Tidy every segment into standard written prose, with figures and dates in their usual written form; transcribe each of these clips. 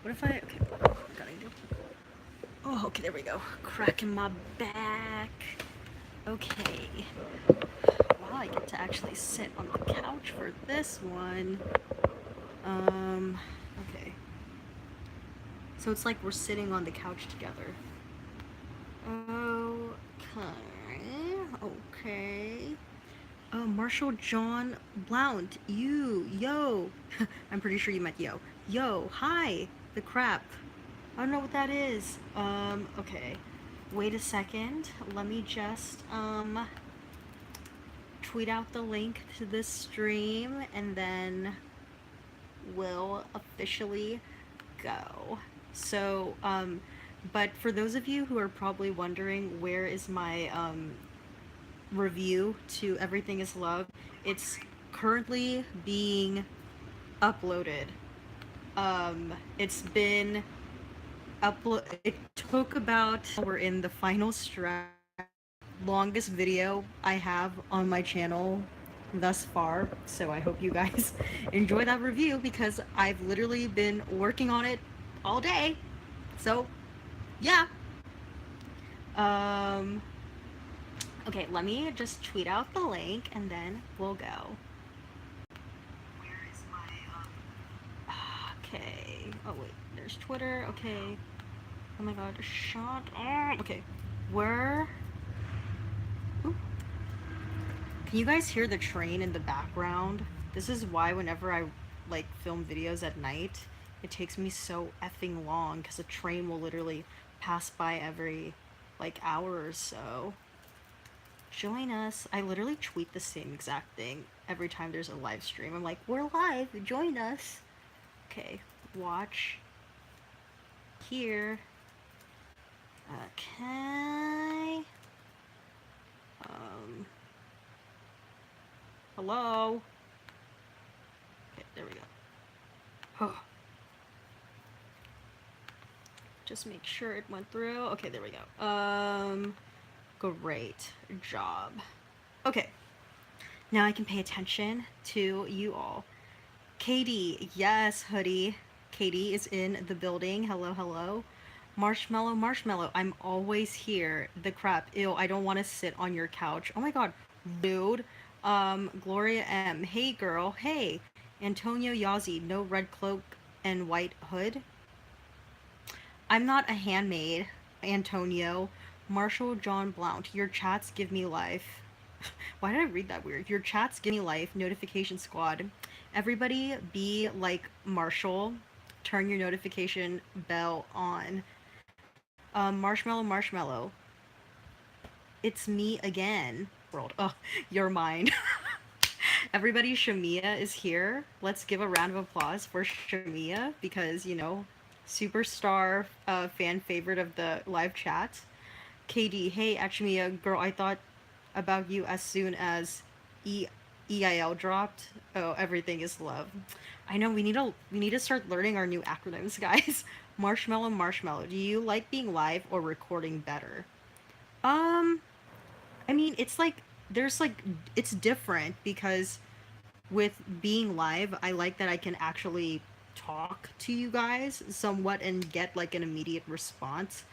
What if I... Okay, what gotta do? Oh, okay, there we go. Cracking my back. Okay. Wow, I get to actually sit on the couch for this one. Okay. So it's like we're sitting on the couch together. Okay. Marshall John Blount, yo. I'm pretty sure you meant yo. Yo, hi, the crap. I don't know what that is. Okay. Wait a second. Let me just, tweet out the link to this stream and then we'll officially go. So, but for those of you who are probably wondering where is my, review to Everything is Love, it's currently being uploaded. It's been it took about, we're in the final stretch, longest video I have on my channel thus far, so I hope you guys enjoy that review because I've literally been working on it all day. So, yeah. Okay, let me just tweet out the link and then we'll go. Where is my, okay. Oh, wait, there's Twitter. Okay. Oh my god, shut up. Okay, where... Ooh. Can you guys hear the train in the background? This is why whenever I, like, film videos at night, it takes me so effing long because a train will literally pass by every, like, hour or so. Join us. I literally tweet the same exact thing every time there's a live stream. I'm like, we're live, join us. Okay, watch here. Okay. Hello? Okay, there we go. Oh. Just make sure it went through. Okay, there we go. Great job. Okay. Now I can pay attention to you all. Katie, yes, hoodie. Katie is in the building. Hello, hello. Marshmallow, I'm always here. The crap. Ew, I don't want to sit on your couch. Oh my god, rude. Gloria M. Hey girl, hey. Antonio Yazzie, no red cloak and white hood. I'm not a handmaid, Antonio. Marshall John Blount, your chats give me life. Why did I read that weird? Your chats give me life. Notification squad. Everybody be like Marshall. Turn your notification bell on. Marshmallow. It's me again. World. Oh, you're mine. Everybody, Shamia is here. Let's give a round of applause for Shamia because, you know, superstar fan favorite of the live chat. KD, hey, Shamia, girl, I thought about you as soon as EIL dropped. Oh, everything is love. I know we need to start learning our new acronyms, guys. Marshmallow. Do you like being live or recording better? I mean, it's like there's like it's different because with being live, I like that I can actually talk to you guys somewhat and get like an immediate response.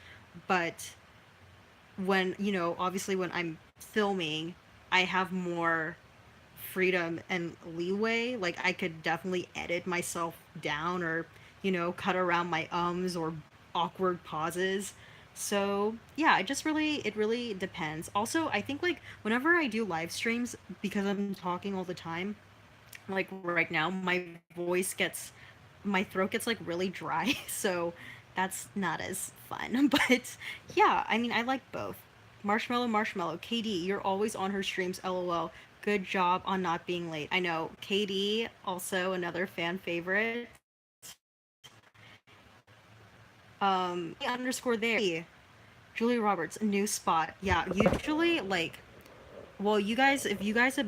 But when, you know, obviously when I'm filming, I have more freedom and leeway. Like I could definitely edit myself down or, you know, cut around my ums or awkward pauses. So yeah, it really depends. Also, I think like whenever I do live streams, because I'm talking all the time, like right now, my throat gets like really dry, so that's not as fun. But yeah, I mean, I like both. Marshmallow. KD, you're always on her streams, lol. Good job on not being late. I know. KD, also another fan favorite. Underscore there. Julia Roberts, a new spot. Yeah, usually like, well, you guys, if you guys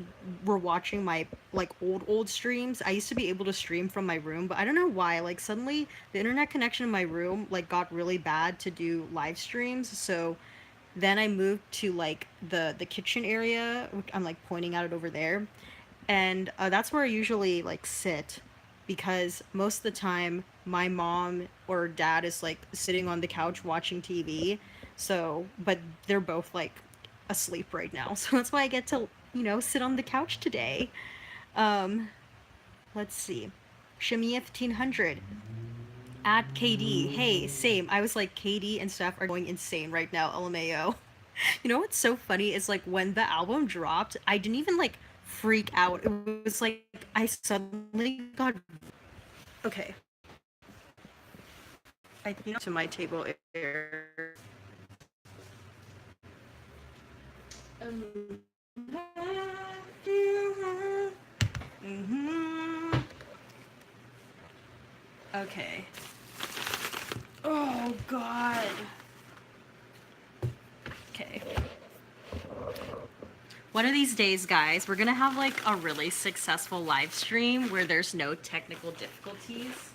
were watching my like old streams, I used to be able to stream from my room, but I don't know why. Like suddenly, the internet connection in my room like got really bad to do live streams. So then I moved to like the kitchen area, which I'm like pointing at it over there, and that's where I usually like sit because most of the time my mom or dad is like sitting on the couch watching TV. So, but they're both like asleep right now. So that's why I get to, sit on the couch today. Um, let's see. Shamia 1500 at KD. Hey, same. I was like, KD and Steph are going insane right now, LMAO. You know what's so funny is like when the album dropped, I didn't even like freak out. It was like I suddenly got okay. I think to my table here. Mm-hmm. Okay. Oh God. Okay. One of these days, guys, we're gonna have like a really successful live stream where there's no technical difficulties.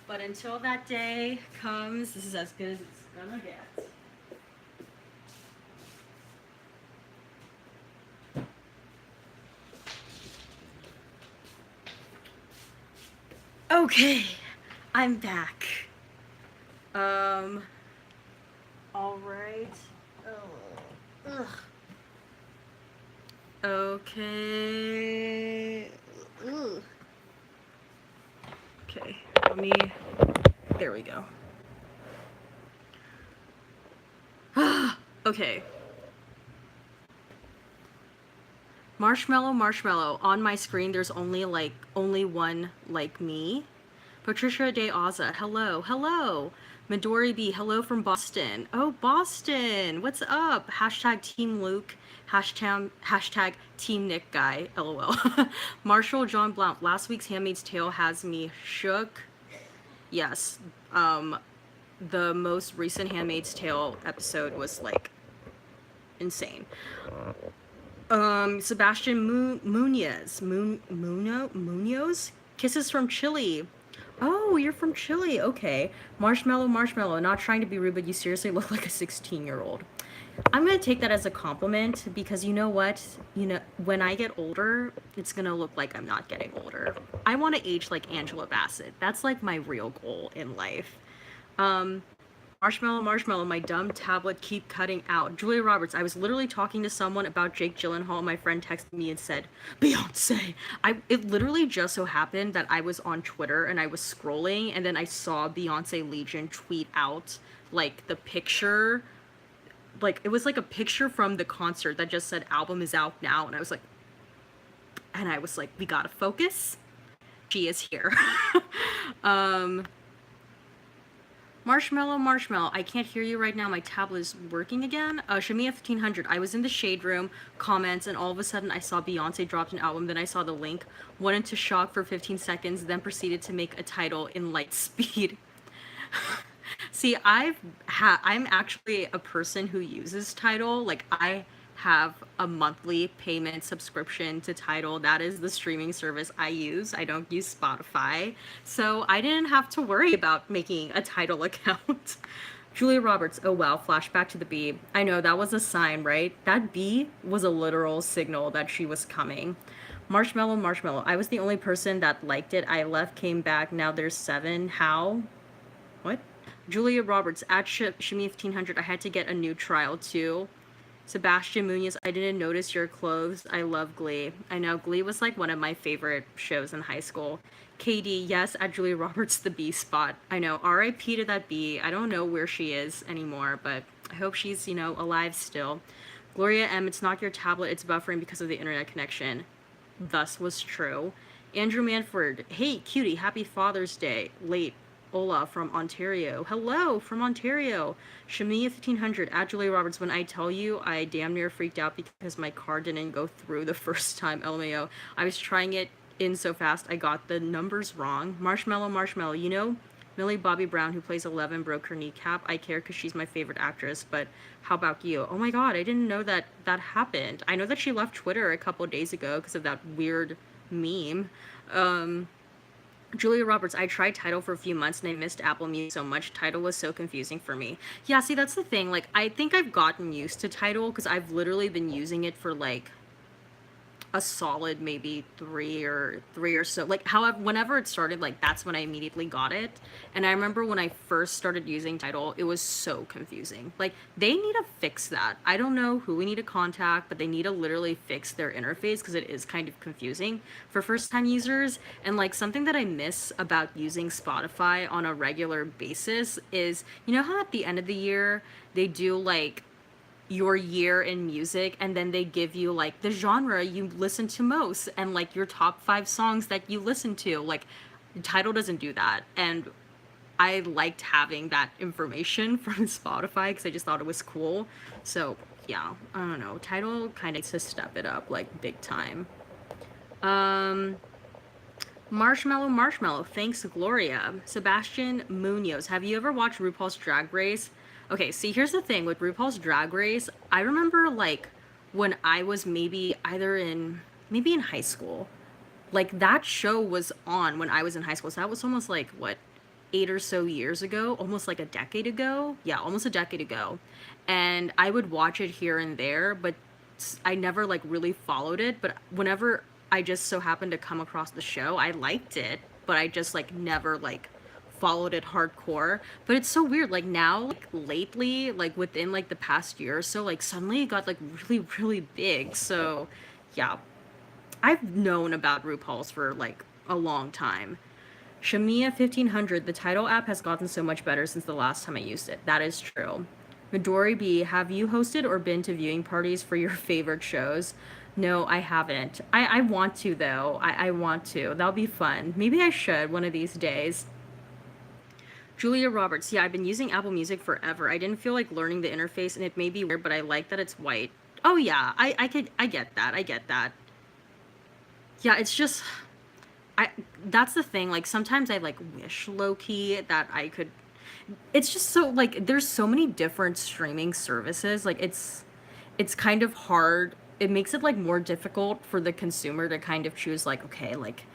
But until that day comes, this is as good as it's gonna get. Okay, I'm back. All right. Ugh. Okay. Ugh. Okay, let me. There we go. Okay. Marshmallow. On my screen, there's only one like me. Patricia De Aza, hello. Midori B, hello from Boston. Oh, Boston, what's up? Hashtag Team Luke, hashtag Team Nick Guy, lol. Marshall John Blount, last week's Handmaid's Tale has me shook. Yes, the most recent Handmaid's Tale episode was like insane. Sebastian Munoz? Kisses from Chile. Oh, you're from Chile. Okay. Marshmallow. Not trying to be rude, but you seriously look like a 16-year-old. I'm going to take that as a compliment because you know what? When I get older, it's going to look like I'm not getting older. I want to age like Angela Bassett. That's like my real goal in life. Marshmallow, my dumb tablet keep cutting out. Julia Roberts, I was literally talking to someone about Jake Gyllenhaal. My friend texted me and said, Beyonce. It literally just so happened that I was on Twitter and I was scrolling and then I saw Beyonce Legion tweet out like the picture. Like it was like a picture from the concert that just said album is out now. And I was like, we gotta focus. She is here. Marshmallow, I can't hear you right now. My tablet is working again. Shamia 1500, I was in the shade room, comments, and all of a sudden I saw Beyonce dropped an album. Then I saw the link, went into shock for 15 seconds, then proceeded to make a title in light speed. See, I'm actually a person who uses Tidal. Like, I have a monthly payment subscription to Tidal. That is the streaming service I use. I don't use Spotify. So I didn't have to worry about making a Tidal account. Julia Roberts, oh wow, flashback to the bee. I know, that was a sign, right? That bee was a literal signal that she was coming. Marshmallow, I was the only person that liked it. I left, came back, now there's 7. How? What? Julia Roberts, at Shimi 1500, I had to get a new trial too. Sebastian Munoz, I didn't notice your clothes. I love Glee. I know, Glee was like one of my favorite shows in high school. KD, yes, at Julia Roberts, the B spot. I know, RIP to that B. I don't know where she is anymore, but I hope she's, alive still. Gloria M, it's not your tablet, it's buffering because of the internet connection. Thus was true. Andrew Manford, hey, cutie, happy Father's Day. Late. Ola from Ontario. Hello from Ontario. Shamia 1500 at Julia Roberts. When I tell you, I damn near freaked out because my car didn't go through the first time. LMAO. I was trying it in so fast I got the numbers wrong. Marshmallow. Millie Bobby Brown, who plays 11, broke her kneecap. I care because she's my favorite actress, but how about you? Oh my god, I didn't know that happened. I know that she left Twitter a couple days ago because of that weird meme. Julia Roberts, I tried Tidal for a few months and I missed Apple Music so much. Tidal was so confusing for me. Yeah, see, that's the thing. Like, I think I've gotten used to Tidal because I've literally been using it for like a solid maybe three or so. Like, however, whenever it started, like, that's when I immediately got it. And I remember when I first started using Tidal, it was so confusing. Like, they need to fix that. I don't know who we need to contact, but they need to literally fix their interface because it is kind of confusing for first time users. And like, something that I miss about using Spotify on a regular basis is, you know how at the end of the year they do like your year in music, and then they give you like the genre you listen to most and like your top 5 songs that you listen to. Like, Tidal doesn't do that, and I liked having that information from Spotify because I just thought it was cool. So yeah, I don't know, Tidal kind of needs to step it up like big time. um Marshmallow, thanks, Gloria. Sebastian Munoz, have you ever watched RuPaul's Drag Race? Okay, see, here's the thing with RuPaul's Drag Race. I remember, like, when I was maybe in high school, like, that show was on when I was in high school. So that was almost like, what, 8 or so years ago? Almost like a decade ago? Yeah, almost a decade ago. And I would watch it here and there, but I never like really followed it. But whenever I just so happened to come across the show, I liked it, but I just like never like followed it hardcore. But it's so weird, like now, like lately, like within like the past year or so, like suddenly it got like really really big. So yeah, I've known about RuPaul's for like a long time. Shamia 1500, the Tidal app has gotten so much better since the last time I used it. That is true. Midori B, have you hosted or been to viewing parties for your favorite shows? No, I haven't. I want to, though. I want to. That'll be fun. Maybe I should one of these days. Julia Roberts, yeah, I've been using Apple Music forever. I didn't feel like learning the interface, and it may be weird, but I like that it's white. Oh yeah, I get that. I get that. Yeah, it's just, I that's the thing. Like sometimes I like wish low key that I could. It's just so like there's so many different streaming services. Like it's kind of hard. It makes it like more difficult for the consumer to kind of choose like, okay, like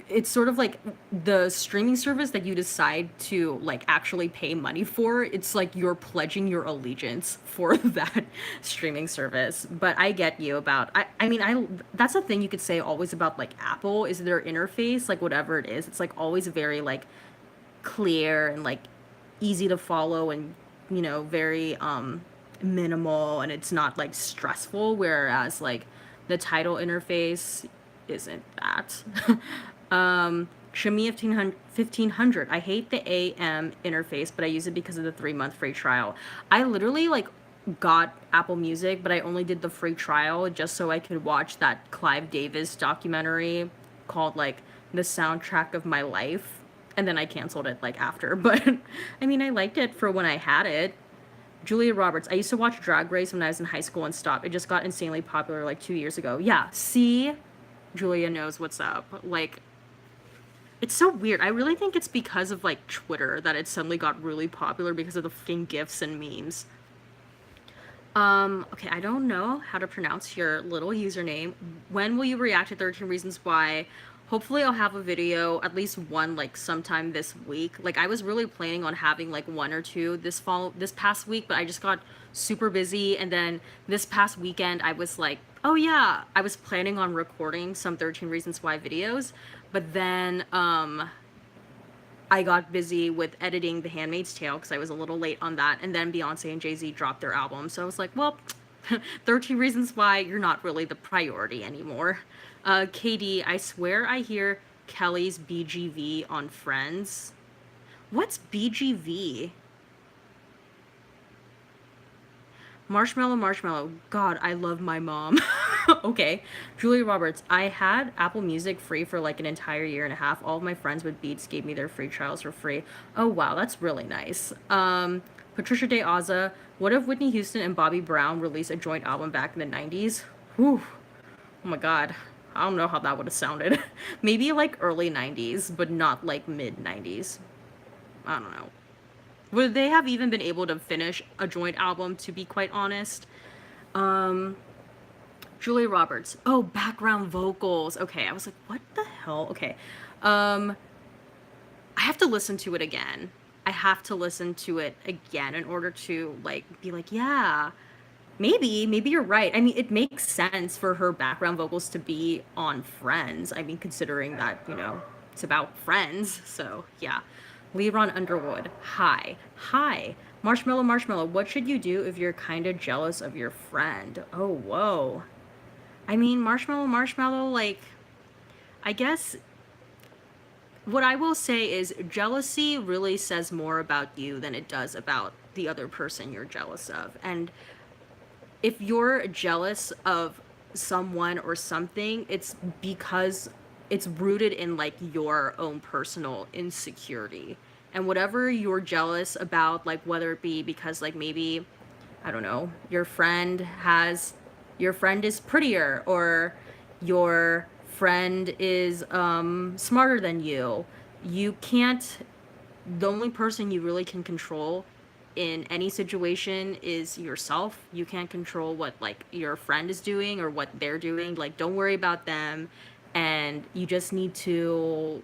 it's sort of like the streaming service that you decide to like actually pay money for. It's like you're pledging your allegiance for that streaming service. But I get you about, I mean, that's the thing you could say always about like Apple is their interface, like whatever it is. It's like always very like clear and like easy to follow and very minimal, and it's not like stressful, whereas like the Tidal interface isn't that. Shami 1500, I hate the AM interface, but I use it because of the 3-month free trial. I literally like got Apple Music, but I only did the free trial just so I could watch that Clive Davis documentary called like The Soundtrack of My Life, and then I canceled it like after. But I mean, I liked it for when I had it. Julia Roberts, I used to watch Drag Race when I was in high school and stopped. It just got insanely popular like 2 years ago. Yeah, see, Julia knows what's up. Like, it's so weird. I really think it's because of like Twitter that it suddenly got really popular because of the fucking GIFs and memes. Okay, I don't know how to pronounce your little username. When will you react to 13 Reasons Why? Hopefully I'll have a video, at least one, like sometime this week. Like I was really planning on having like one or two this past week, but I just got super busy. And then this past weekend I was like, oh yeah, I was planning on recording some 13 Reasons Why videos, but then I got busy with editing The Handmaid's Tale because I was a little late on that, and then Beyonce and Jay-Z dropped their album, so I was like, well, 13 Reasons Why, you're not really the priority anymore. KD, I swear I hear Kelly's BGV on Friends. What's BGV? Marshmallow. God, I love my mom. Okay. Julia Roberts, I had Apple Music free for like an entire year and a half. All of my friends with Beats gave me their free trials for free. Oh wow, that's really nice. Patricia De Aza, what if Whitney Houston and Bobby Brown released a joint album back in the 90s? Whew. Oh my god. I don't know how that would have sounded. Maybe like early 90s, but not like mid 90s. I don't know. Would they have even been able to finish a joint album, to be quite honest? Julia Roberts. Oh, background vocals. Okay, I was like, what the hell? Okay. I have to listen to it again. I have to listen to it again in order to like be like, yeah. Maybe you're right. I mean, it makes sense for her background vocals to be on Friends. I mean, considering that, it's about friends. So, yeah. Leron Underwood. Hi. Hi. Marshmallow, what should you do if you're kind of jealous of your friend? Oh, whoa. I mean, Marshmallow, like, I guess what I will say is jealousy really says more about you than it does about the other person you're jealous of. And if you're jealous of someone or something, it's because it's rooted in like your own personal insecurity. And whatever you're jealous about, like whether it be because like maybe, I don't know, your friend is prettier, or your friend is smarter than you. You can't The only person you really can control in any situation is yourself. You can't control what like your friend is doing or what they're doing. Like, don't worry about them, and you just need to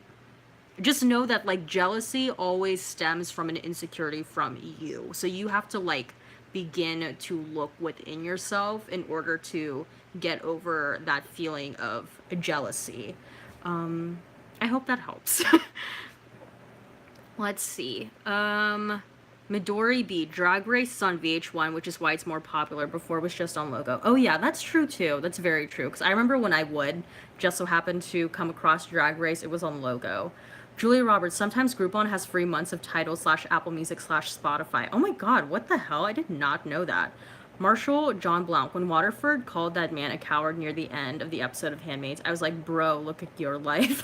just know that like jealousy always stems from an insecurity from you. So you have to like begin to look within yourself in order to get over that feeling of jealousy. I hope that helps. Let's see. Midori Beat, Drag Race is on VH1, which is why it's more popular. Before it was just on Logo. Oh yeah, that's true too. That's very true. Because I remember when I would just so happen to come across Drag Race, it was on Logo. Julia Roberts, sometimes Groupon has free months of Tidal / Apple Music / Spotify. Oh my god, what the hell? I did not know that. Marshall John Blount, when Waterford called that man a coward near the end of the episode of Handmaids, I was like, bro, look at your life.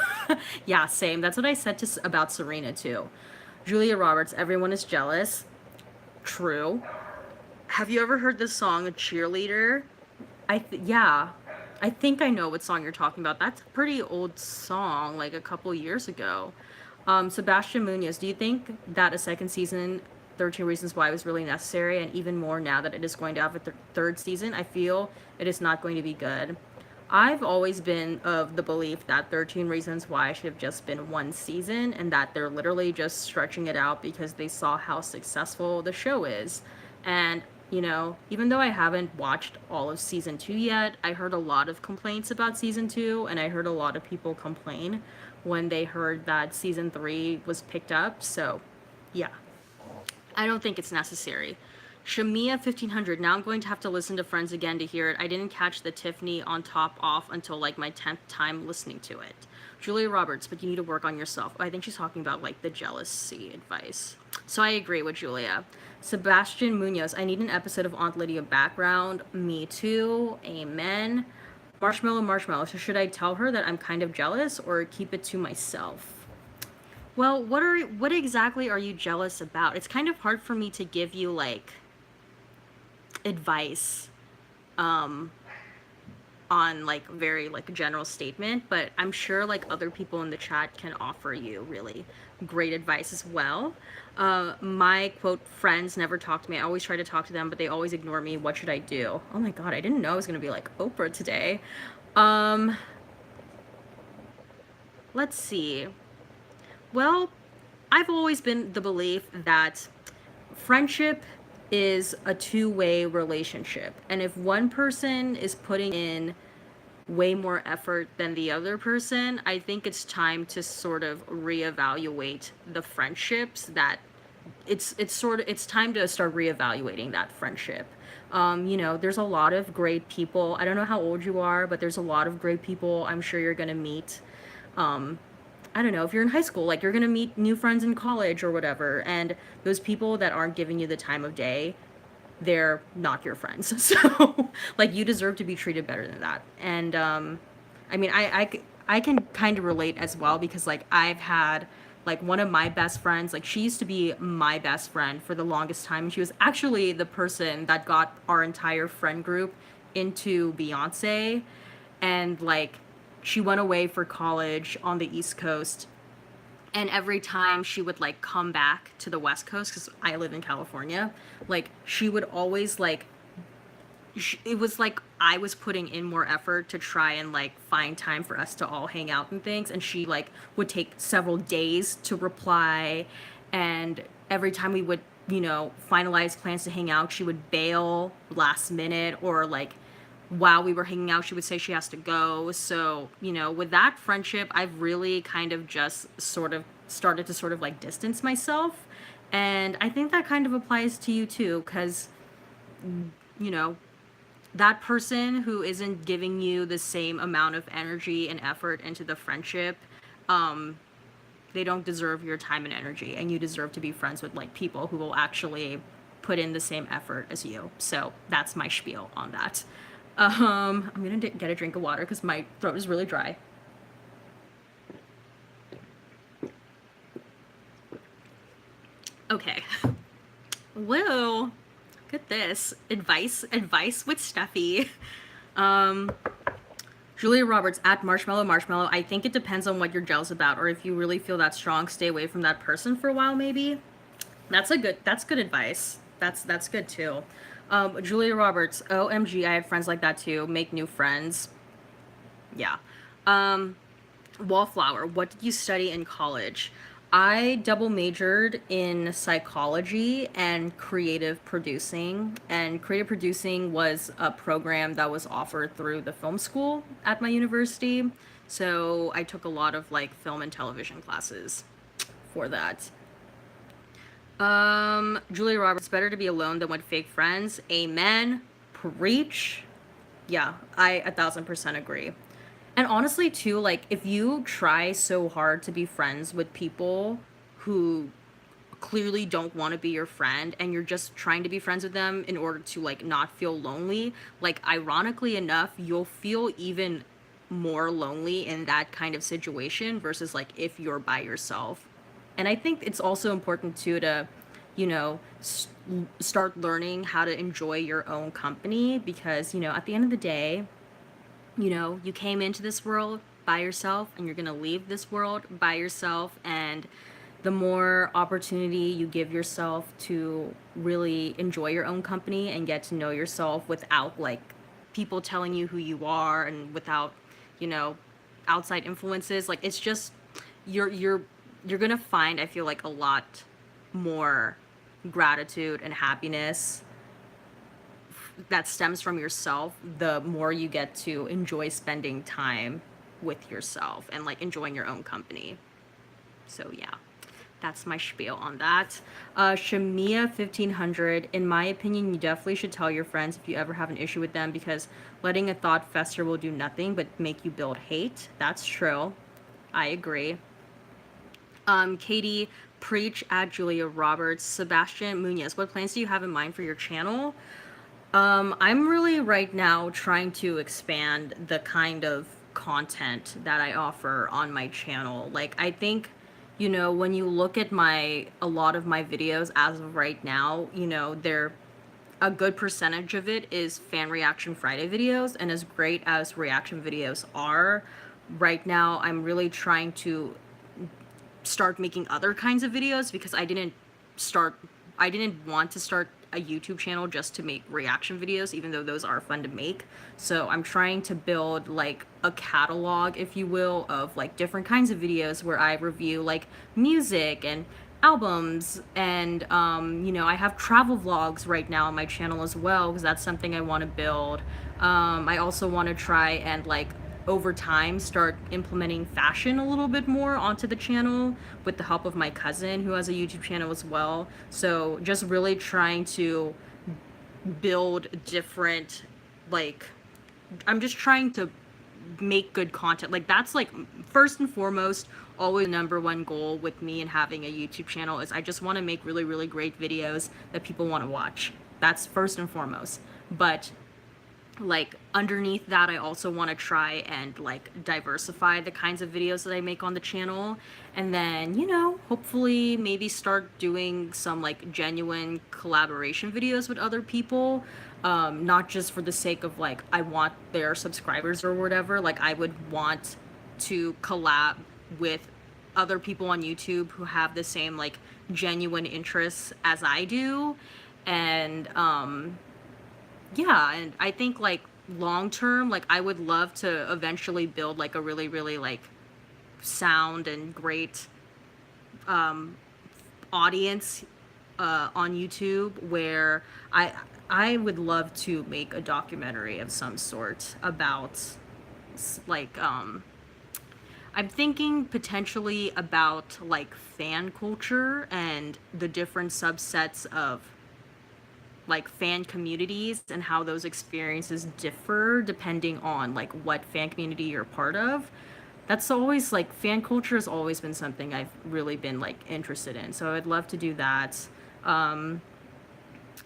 Yeah, same. That's what I said about Serena too. Julia Roberts, everyone is jealous. True. Have you ever heard this song, A Cheerleader? Yeah. I think I know what song you're talking about. That's a pretty old song, like a couple years ago. Sebastian Munoz, do you think that a second season, 13 Reasons Why, was really necessary? And even more now that it is going to have a third season, I feel it is not going to be good. I've always been of the belief that 13 Reasons Why should have just been one season, and that they're literally just stretching it out because they saw how successful the show is. And, even though I haven't watched all of season 2 yet, I heard a lot of complaints about season 2, and I heard a lot of people complain when they heard that season 3 was picked up. So, yeah. I don't think it's necessary. Shamia 1500. Now I'm going to have to listen to Friends again to hear it. I didn't catch the Tiffany on top off until like my 10th time listening to it. Julia Roberts, but you need to work on yourself. I think she's talking about like the jealousy advice. So I agree with Julia. Sebastian Munoz. I need an episode of Aunt Lydia background. Me too. Amen. Marshmallow. So should I tell her that I'm kind of jealous or keep it to myself? Well, what exactly are you jealous about? It's kind of hard for me to give you like advice on like very like a general statement, but I'm sure like other people in the chat can offer you really great advice as well. My quote friends never talk to me. I always try to talk to them, but they always ignore me. What should I do? Oh my god, I didn't know I was gonna be like Oprah today. Let's see. Well, I've always been the belief that friendship is a two-way relationship. And if one person is putting in way more effort than the other person, I think it's time to sort of reevaluate the friendships that it's time to start reevaluating that friendship. There's a lot of great people. I don't know how old you are, but there's a lot of great people I'm sure you're going to meet. I don't know, if you're in high school, like you're gonna meet new friends in college or whatever, and those people that aren't giving you the time of day, they're not your friends. So, like, you deserve to be treated better than that. And, I mean, I can kind of relate as well because, like, I've had, like, one of my best friends, like, she used to be my best friend for the longest time. She was actually the person that got our entire friend group into Beyonce. And, like, she went away for college on the East Coast, and every time she would like come back to the West Coast, because I live in California, like she would always like it was like I was putting in more effort to try and like find time for us to all hang out and things, and she like would take several days to reply. And every time we would you know, finalize plans to hang out, she would bail last minute, or like while we were hanging out, she would say she has to go. So, you know, with that friendship, I've really kind of just sort of started to sort of like distance myself. And I think that kind of applies to you too, because, you know, that person who isn't giving you the same amount of energy and effort into the friendship, um, they don't deserve your time and energy, and you deserve to be friends with like people who will actually put in the same effort as you. So that's my spiel on that. I'm gonna get a drink of water because my throat is really dry. Okay. Well, look at this. Advice with Steffi. Um, Julia Roberts at Marshmallow. I think it depends on what you're jealous about, or if you really feel that strong, stay away from that person for a while, maybe. That's good advice. That's good too. Julia Roberts, OMG, I have friends like that too. Make new friends. Yeah. Wallflower, what did you study in college? I double majored in psychology and creative producing. And creative producing was a program that was offered through the film school at my university. So I took a lot of like film and television classes for that. Julia Roberts, better to be alone than with fake friends. Amen. Preach. Yeah, I 1,000% agree. And honestly, too, like, if you try so hard to be friends with people who clearly don't want to be your friend, and you're just trying to be friends with them in order to, like, not feel lonely, like, ironically enough, you'll feel even more lonely in that kind of situation versus, like, if you're by yourself. And I think it's also important, too, to, you know, start learning how to enjoy your own company, because, you know, at the end of the day, you know, you came into this world by yourself and you're going to leave this world by yourself. And the more opportunity you give yourself to really enjoy your own company and get to know yourself without like people telling you who you are, and without, you know, outside influences, like it's just you're going to find, I feel like, a lot more gratitude and happiness that stems from yourself, the more you get to enjoy spending time with yourself and like enjoying your own company. So yeah, that's my spiel on that. Shamia 1500, in my opinion, you definitely should tell your friends if you ever have an issue with them, because letting a thought fester will do nothing but make you build hate. That's true. I agree. Katie, preach at Julia Roberts. Sebastian Munoz, what plans do you have in mind for your channel? I'm really right now trying to expand the kind of content that I offer on my channel. Like, I think, you know, when you look at a lot of my videos as of right now, you know, a good percentage of it is Fan Reaction Friday videos, and as great as reaction videos are, right now I'm really trying to start making other kinds of videos, because I didn't want to start a YouTube channel just to make reaction videos, even though those are fun to make. So I'm trying to build like a catalog, if you will, of like different kinds of videos where I review like music and albums, and you know, I have travel vlogs right now on my channel as well, because that's something I want to build. I also want to try and like over time start implementing fashion a little bit more onto the channel with the help of my cousin who has a YouTube channel as well. So just really trying to build different, like, I'm just trying to make good content. Like, that's like first and foremost always the number one goal with me and having a YouTube channel, is I just want to make really, really great videos that people want to watch. That's first and foremost. But like underneath that, I also want to try and like diversify the kinds of videos that I make on the channel, and then, you know, hopefully maybe start doing some like genuine collaboration videos with other people, not just for the sake of like I want their subscribers or whatever. Like, I would want to collab with other people on YouTube who have the same like genuine interests as I do. And yeah, and I think like long term, like I would love to eventually build like a really, really like sound and great audience on YouTube where I would love to make a documentary of some sort about like I'm thinking potentially about like fan culture and the different subsets of like fan communities and how those experiences differ depending on like what fan community you're part of. That's always like fan culture has always been something I've really been like interested in. So I'd love to do that. Um,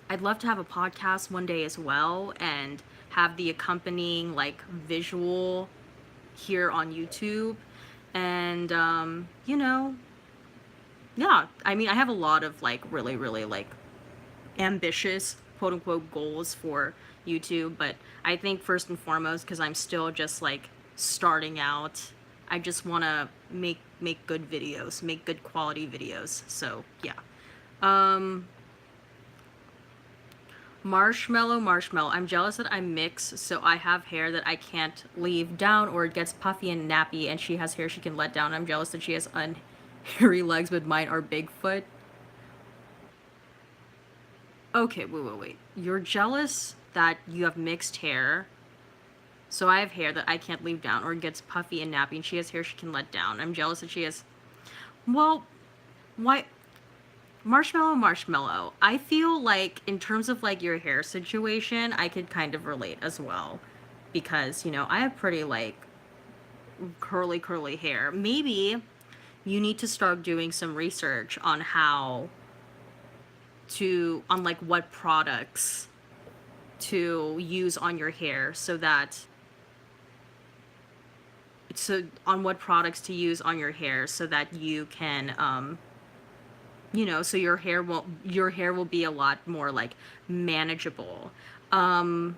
I'd love to have a podcast one day as well and have the accompanying like visual here on YouTube. And you know, yeah, I mean, I have a lot of like really, really like ambitious quote unquote goals for YouTube, but I think first and foremost, because I'm still just like starting out, I just want to make good videos, make good quality videos. So yeah. Um, Marshmallow. I'm jealous that I'm mixed, so I have hair that I can't leave down or it gets puffy and nappy, and she has hair she can let down. I'm jealous that she has unhairy legs, but mine are Bigfoot. Okay, wait. You're jealous that you have mixed hair. So I have hair that I can't leave down or it gets puffy and nappy, and she has hair she can let down. I'm jealous that she has. Well, why? Marshmallow. I feel like, in terms of like your hair situation, I could kind of relate as well. Because, you know, I have pretty like curly hair. Maybe you need to start doing some research on on like what products to use on your hair on what products to use on your hair so that you can you know, so your hair will be a lot more like manageable. um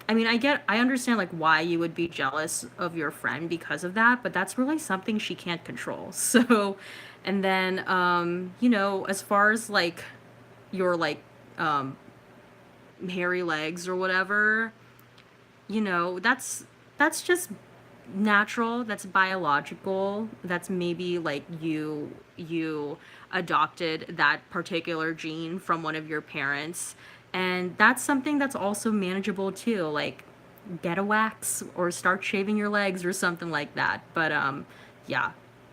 I mean, I understand like why you would be jealous of your friend because of that, but that's really something she can't control. So, and then you know, as far as like your like um hairy legs or whatever, you know, that's just natural, that's biological, that's maybe like you adopted that particular gene from one of your parents, and that's something that's also manageable too, like get a wax or start shaving your legs or something like that. But yeah,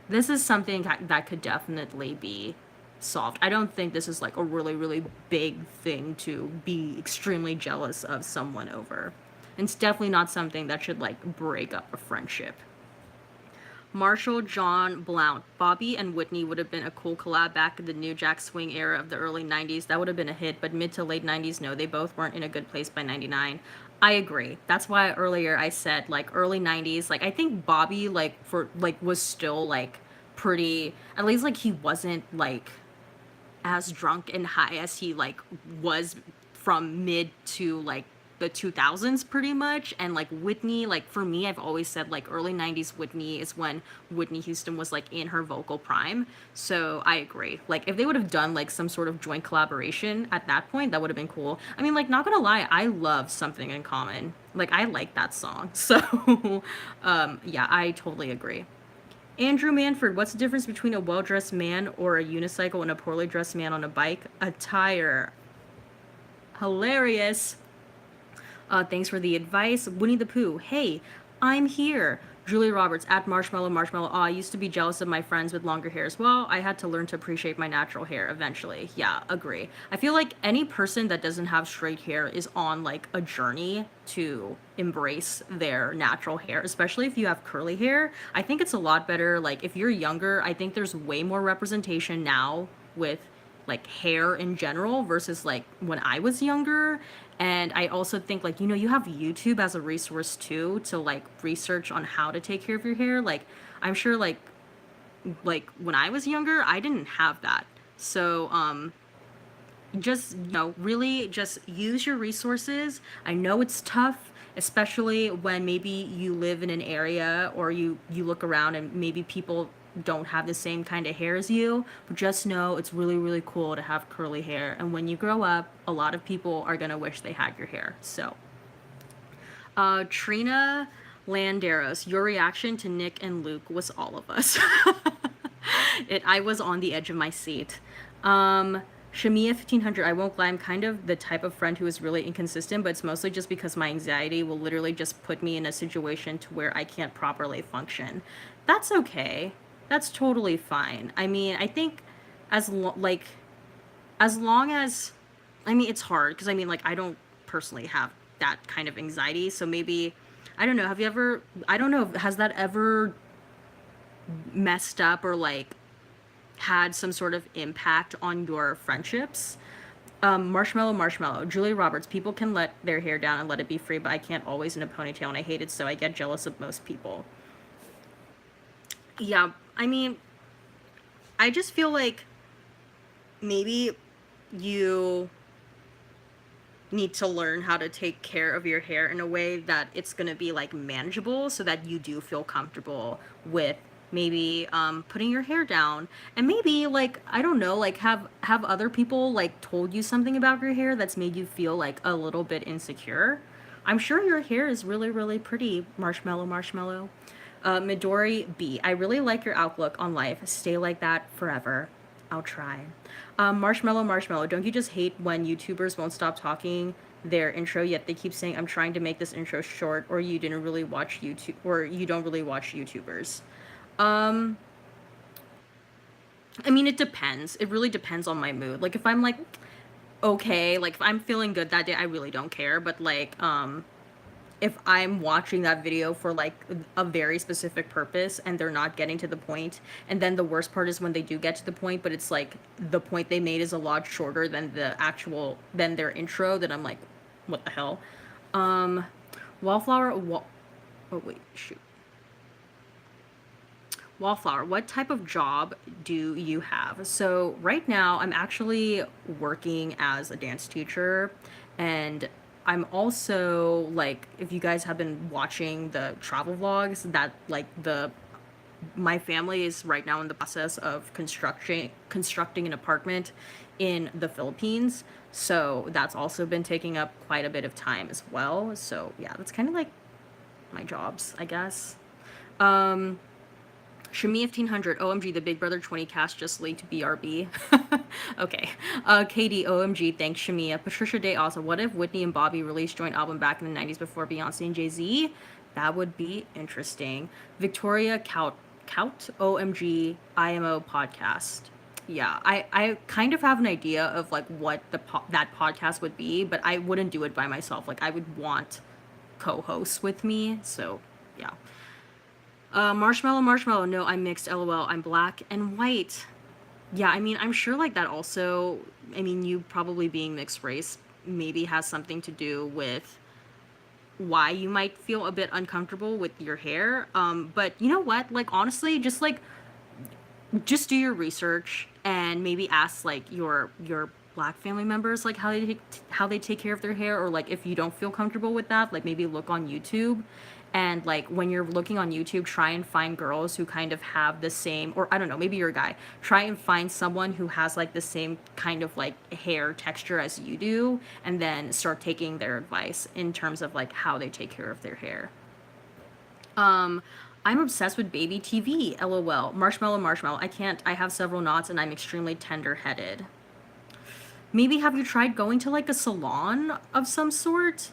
this is something that could definitely be solved. I don't think this is like a really big thing to be extremely jealous of someone over. It's definitely not something that should like break up a friendship. Marshall John Blount. Bobby and Whitney would have been a cool collab back in the New Jack Swing era of the early 90s. That would have been a hit, but mid to late 90s, no, they both weren't in a good place by 99. I agree. That's why earlier I said like early 90s, like I think Bobby like for like was still like pretty, at least like he wasn't like as drunk and high as he like was from mid to like the 2000s pretty much. And like Whitney, like for me, I've always said like early 90s Whitney is when Whitney Houston was like in her vocal prime. So I agree, like if they would have done like some sort of joint collaboration at that point, that would have been cool. I mean, like not gonna lie, I love Something in Common, like I like that song. So yeah, I totally agree. Andrew Manford, what's the difference between a well-dressed man or a unicycle and a poorly dressed man on a bike? Attire. Hilarious. Thanks for the advice. Winnie the Pooh, hey, I'm here. Julia Roberts, at Marshmallow. I used to be jealous of my friends with longer hair as well. I had to learn to appreciate my natural hair eventually. Yeah, agree. I feel like any person that doesn't have straight hair is on like a journey to embrace their natural hair, especially if you have curly hair. I think it's a lot better. Like if you're younger, I think there's way more representation now with like hair in general versus like when I was younger. And I also think like, you know, you have YouTube as a resource too to like research on how to take care of your hair. Like I'm sure like when I was younger, I didn't have that. So just, you know, really just use your resources. I know it's tough, especially when maybe you live in an area or you look around and maybe people don't have the same kind of hair as you, but just know it's really cool to have curly hair, and when you grow up, a lot of people are going to wish they had your hair. So Trina Landeros, your reaction to Nick and Luke was all of us. I was on the edge of my seat. Shamia 1500, I won't lie, I'm kind of the type of friend who is really inconsistent, but it's mostly just because my anxiety will literally just put me in a situation to where I can't properly function. That's okay. That's totally fine. I mean, I think like as long as, I mean, it's hard because I mean, like, I don't personally have that kind of anxiety, so maybe, I don't know, have you ever, I don't know, has that ever messed up or like had some sort of impact on your friendships? Marshmallow, Julia Roberts. People can let their hair down and let it be free, but I can't always in a ponytail, and I hate it, so I get jealous of most people. Yeah, I mean, I just feel like maybe you need to learn how to take care of your hair in a way that it's going to be like manageable so that you do feel comfortable with maybe putting your hair down, and maybe like I don't know, like have other people like told you something about your hair that's made you feel like a little bit insecure. I'm sure your hair is really really pretty. Marshmallow. Midori B, I really like your outlook on life. Stay like that forever. I'll try. Marshmallow, don't you just hate when YouTubers won't stop talking their intro, yet they keep saying, I'm trying to make this intro short, or you didn't really watch YouTube, or you don't really watch YouTubers? Um, I mean, it depends. It really depends on my mood. Like, if I'm like, okay, like, if I'm feeling good that day, I really don't care. But, like, if I'm watching that video for like a very specific purpose and they're not getting to the point, and then the worst part is when they do get to the point, but it's like the point they made is a lot shorter than than their intro, then I'm like, what the hell? Um, oh wait, shoot. Wallflower, what type of job do you have? So right now I'm actually working as a dance teacher, and I'm also like, if you guys have been watching the travel vlogs, that like the my family is right now in the process of constructing an apartment in the Philippines. So that's also been taking up quite a bit of time as well. So yeah, that's kind of like my jobs, I guess. Um Shami 1500, OMG, the Big Brother 20 cast just leaked BRB. Okay. Katie, OMG, thanks, Shamia. Patricia Day also, what if Whitney and Bobby released joint album back in the 90s before Beyonce and Jay-Z? That would be interesting. Victoria Cout, OMG, IMO podcast. Yeah, I kind of have an idea of like what that podcast would be, but I wouldn't do it by myself. Like I would want co-hosts with me. So, yeah. Marshmallow, no, I'm mixed, lol, I'm black and white. Yeah, I mean, I'm sure like that also, I mean, you probably being mixed race maybe has something to do with why you might feel a bit uncomfortable with your hair. But you know what? Like, honestly, just do your research and maybe ask like your black family members like how they take care of their hair, or like if you don't feel comfortable with that, like maybe look on YouTube, and like when you're looking on YouTube, try and find girls who kind of have the same, or I don't know, maybe you're a guy, try and find someone who has like the same kind of like hair texture as you do, and then start taking their advice in terms of like how they take care of their hair. Um, I'm obsessed with baby TV. LOL. Marshmallow. I can't. I have several knots and I'm extremely tender-headed. Maybe have you tried going to like a salon of some sort?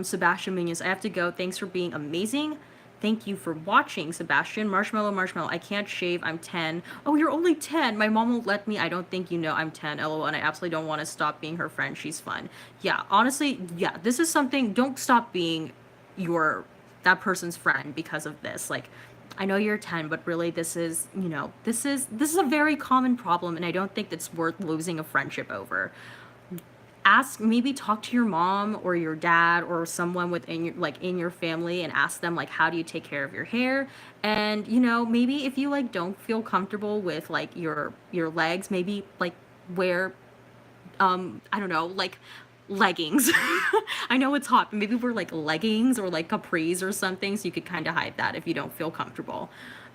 Sebastian Minions. I have to go. Thanks for being amazing. Thank you for watching, Sebastian. Marshmallow. I can't shave. I'm 10. Oh, you're only 10. My mom won't let me. I don't think you know I'm 10. LOL. And I absolutely don't want to stop being her friend. She's fun. Yeah, honestly, yeah, this is something. Don't stop being your that person's friend because of this. Like, I know you're 10, but really this is, this is a very common problem, and I don't think it's worth losing a friendship over. Ask, maybe talk to your mom or your dad or someone within your, like in your family, and ask them like how do you take care of your hair. And maybe if you like don't feel comfortable with like your legs, maybe like wear I don't know, like leggings. I know it's hot, but maybe wear like leggings or like capris or something so you could kind of hide that if you don't feel comfortable.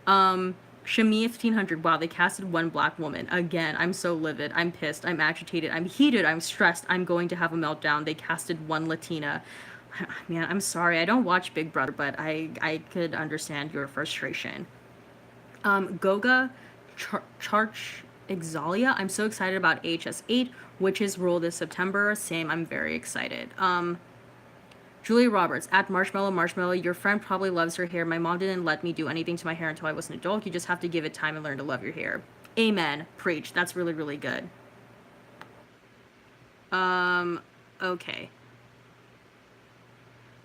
Shami 1500, wow, they casted one black woman. Again, I'm so livid. I'm pissed. I'm agitated. I'm heated. I'm stressed. I'm going to have a meltdown. They casted one Latina. Man, I'm sorry. I don't watch Big Brother, but I could understand your frustration. Goga Charch Exalia, I'm so excited about HS8, which is rule this September. Same, I'm very excited. Julia Roberts, at Marshmallow Marshmallow, your friend probably loves her hair. My mom didn't let me do anything to my hair until I was an adult. You just have to give it time and learn to love your hair. Amen. Preach. That's really, really good. Okay.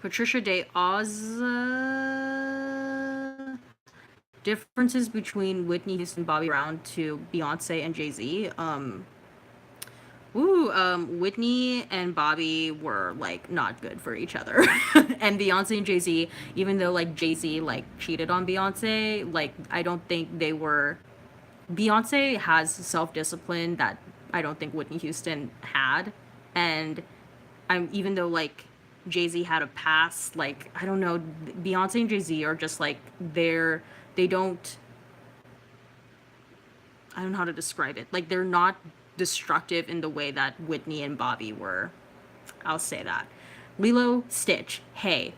Patricia Day Oz. Differences between Whitney Houston, Bobby Brown to Beyonce and Jay-Z. Whitney and Bobby were like not good for each other. And Beyonce and Jay-Z, even though like Jay-Z like cheated on Beyonce, like I don't think they were. Beyonce has self-discipline that I don't think Whitney Houston had. And even though like Jay-Z had a past, like I don't know, Beyonce and Jay-Z are just like they don't, I don't know how to describe it. Like they're not destructive in the way that Whitney and Bobby were. I'll say that. Lilo Stitch. Hey.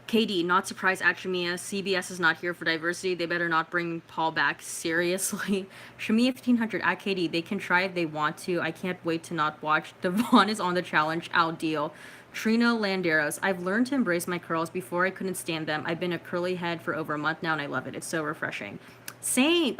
KD, not surprised at Shamia. CBS is not here for diversity. They better not bring Paul back seriously. Shamia 1500 at KD. They can try if they want to. I can't wait to not watch. Devon is on the challenge. Out deal. Trina Landeros. I've learned to embrace my curls. Before I couldn't stand them. I've been a curly head for over a month now and I love it. It's so refreshing. Same.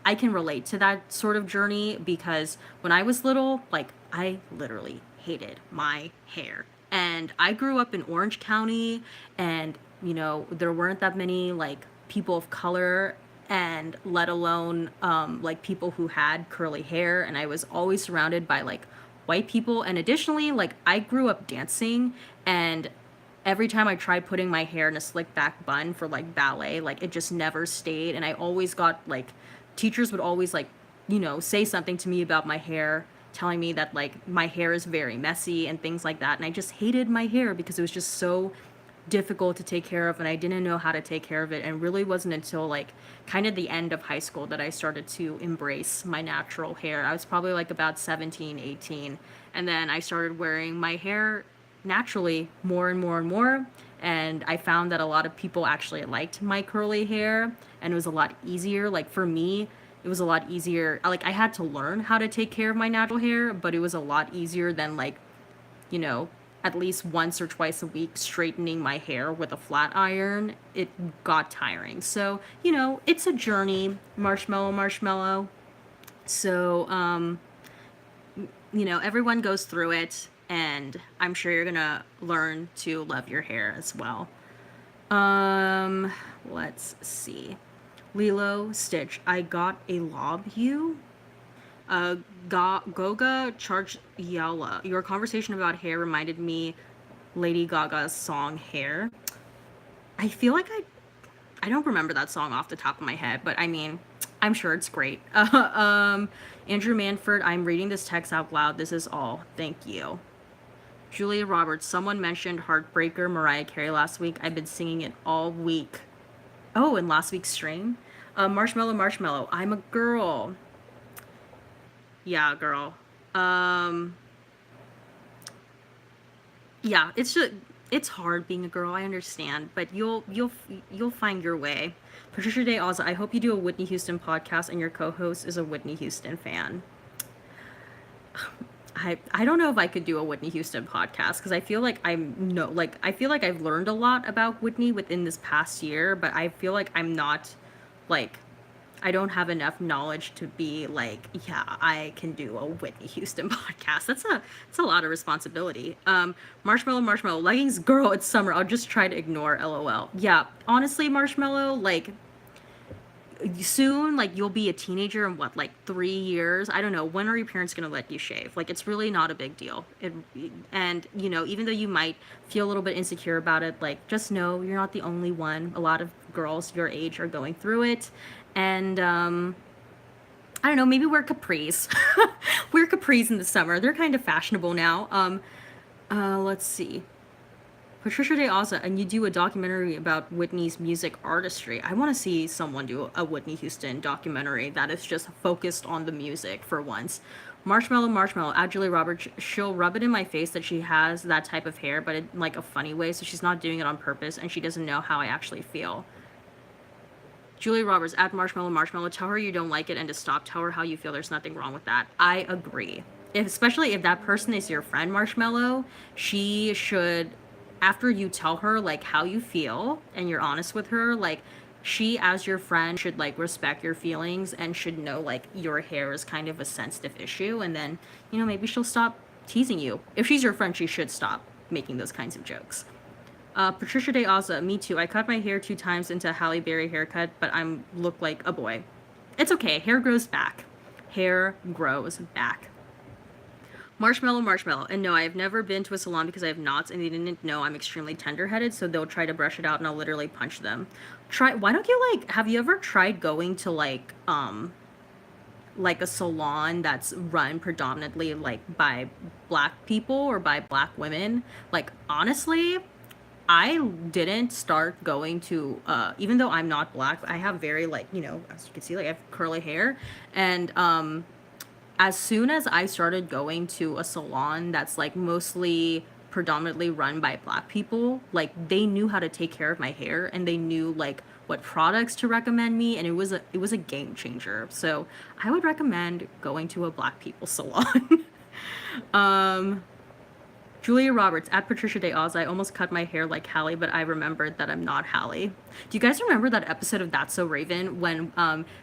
I can relate to that sort of journey because when I was little, like I literally hated my hair. And I grew up in Orange County and there weren't that many like people of color and let alone like people who had curly hair, and I was always surrounded by like white people. And additionally, like I grew up dancing, and every time I tried putting my hair in a slick back bun for like ballet, like it just never stayed. And I always got like, teachers would always like, say something to me about my hair, telling me that like my hair is very messy and things like that. And I just hated my hair because it was just so difficult to take care of and I didn't know how to take care of it. And really wasn't until like kind of the end of high school that I started to embrace my natural hair. I was probably like about 17, 18. And then I started wearing my hair naturally more and more and more. And I found that a lot of people actually liked my curly hair, and it was a lot easier. Like for me, it was a lot easier. Like I had to learn how to take care of my natural hair, but it was a lot easier than like, you know, at least once or twice a week straightening my hair with a flat iron. It got tiring. So, it's a journey, marshmallow. So, everyone goes through it, and I'm sure you're gonna learn to love your hair as well. Let's see. Lilo Stitch, I got a lob you. Goga Charge Yala. Your conversation about hair reminded me Lady Gaga's song Hair. I feel like I don't remember that song off the top of my head, but I mean, I'm sure it's great. Andrew Manford, I'm reading this text out loud. This is all. Thank you. Julia Roberts, someone mentioned Heartbreaker Mariah Carey last week. I've been singing it all week. Oh, in last week's stream? Marshmallow, I'm a girl. Yeah, girl. Yeah, it's hard being a girl. I understand, but you'll find your way. Patricia Day Oza, I hope you do a Whitney Houston podcast and your co-host is a Whitney Houston fan. I don't know if I could do a Whitney Houston podcast because I feel like I feel like I've learned a lot about Whitney within this past year, but I feel like I'm not like, I don't have enough knowledge to be like, yeah, I can do a Whitney Houston podcast. It's a lot of responsibility. Marshmallow, leggings, girl, it's summer. I'll just try to ignore LOL. Yeah, honestly, Marshmallow, like soon, like you'll be a teenager in what, like 3 years? I don't know. When are your parents gonna let you shave? Like it's really not a big deal. And even though you might feel a little bit insecure about it, like just know you're not the only one. A lot of girls your age are going through it. And I don't know, maybe wear capris. Wear capris in the summer. They're kind of fashionable now. Let's see. Patricia Day Oza, and you do a documentary about Whitney's music artistry. I want to see someone do a Whitney Houston documentary that is just focused on the music for once. Marshmallow, at Julie Roberts, she'll rub it in my face that she has that type of hair, but in like a funny way, so she's not doing it on purpose, and she doesn't know how I actually feel. Julia Roberts, at Marshmallow, tell her you don't like it and to stop. Tell her how you feel. There's nothing wrong with that. I agree. Especially if that person is your friend, Marshmallow, she should, after you tell her, like, how you feel and you're honest with her, like, she, as your friend, should, like, respect your feelings and should know, like, your hair is kind of a sensitive issue. And then, you know, maybe she'll stop teasing you. If she's your friend, she should stop making those kinds of jokes. Patricia De Aza, me too. I cut my hair 2 times into a Halle Berry haircut, but I'm look like a boy. It's okay. Hair grows back. Hair grows back. Marshmallow. And no, I have never been to a salon because I have knots and they didn't know I'm extremely tender-headed, so they'll try to brush it out and I'll literally punch them. Why don't you, like, have you ever tried going to, like a salon that's run predominantly, like, by black people or by black women? Like, honestly, I didn't start going to, even though I'm not black, I have very, like, you know, as you can see, like, I have curly hair. And as soon as I started going to a salon that's, like, mostly predominantly run by black people, like, they knew how to take care of my hair and they knew, like, what products to recommend me, and it was a game changer. So I would recommend going to a black people salon. Julia Roberts, at Patricia De Oz, I almost cut my hair like Hallie, but I remembered that I'm not Hallie. Do you guys remember that episode of That's So Raven when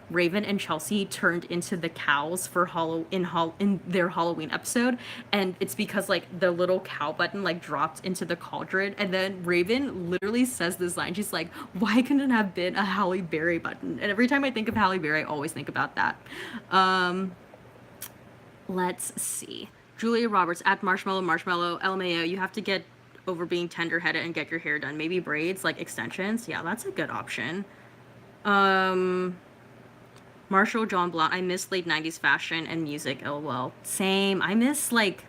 Raven and Chelsea turned into the cows for in their Halloween episode? And it's because, like, the little cow button, like, dropped into the cauldron, and then Raven literally says this line. She's like, "Why couldn't it have been a Halle Berry button?" And every time I think of Halle Berry, I always think about that. Let's see. Julia Roberts, at Marshmallow, LMAO, you have to get over being tender-headed and get your hair done. Maybe braids, like extensions. Yeah, that's a good option. Marshall John Blount, I miss late 90s fashion and music, lol. Same. I miss, like,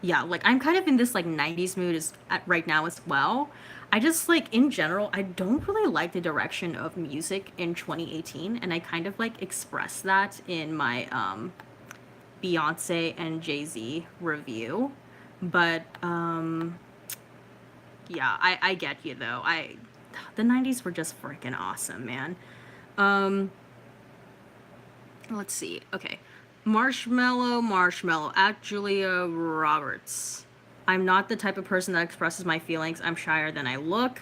yeah, like, I'm kind of in this, like, 90s mood right now as well. I just, like, in general, I don't really like the direction of music in 2018, and I kind of, like, express that in my Beyonce and Jay-Z review. But yeah, I get you though. The 90s were just freaking awesome, man. Let's see. Okay. Marshmallow, at Julia Roberts. I'm not the type of person that expresses my feelings. I'm shyer than I look.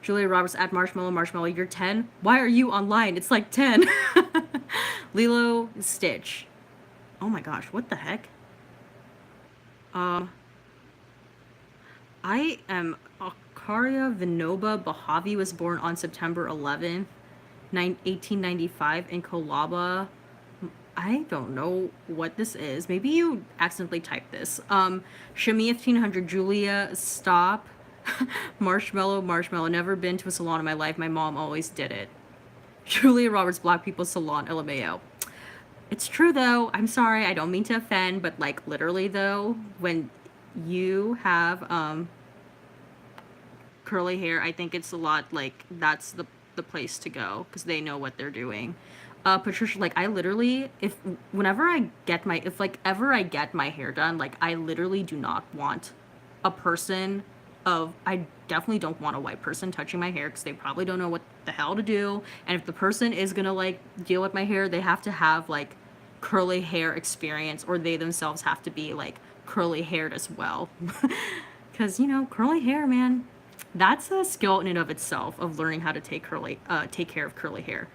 Julia Roberts, at Marshmallow, you're 10? Why are you online? It's like 10. Lilo Stitch. Oh my gosh, what the heck? I am Akaria Vinoba Bahavi, was born on September 11th, 1895 in Kolaba. I don't know what this is. Maybe you accidentally typed this. Shami 1500, Julia, stop. Marshmallow, never been to a salon in my life. My mom always did it. Julia Roberts, Black People Salon, LMAO. It's true though. I'm sorry. I don't mean to offend, but, like, literally though, when you have curly hair, I think it's a lot, like, that's the place to go because they know what they're doing. Patricia, like, I literally, if I get my hair done, like, I literally do not want I definitely don't want a white person touching my hair because they probably don't know what the hell to do. And if the person is gonna, like, deal with my hair, they have to have, like, curly hair experience, or they themselves have to be, like, curly haired as well. Because, you know, curly hair, man, that's a skill in and of itself of learning how to take care of curly hair.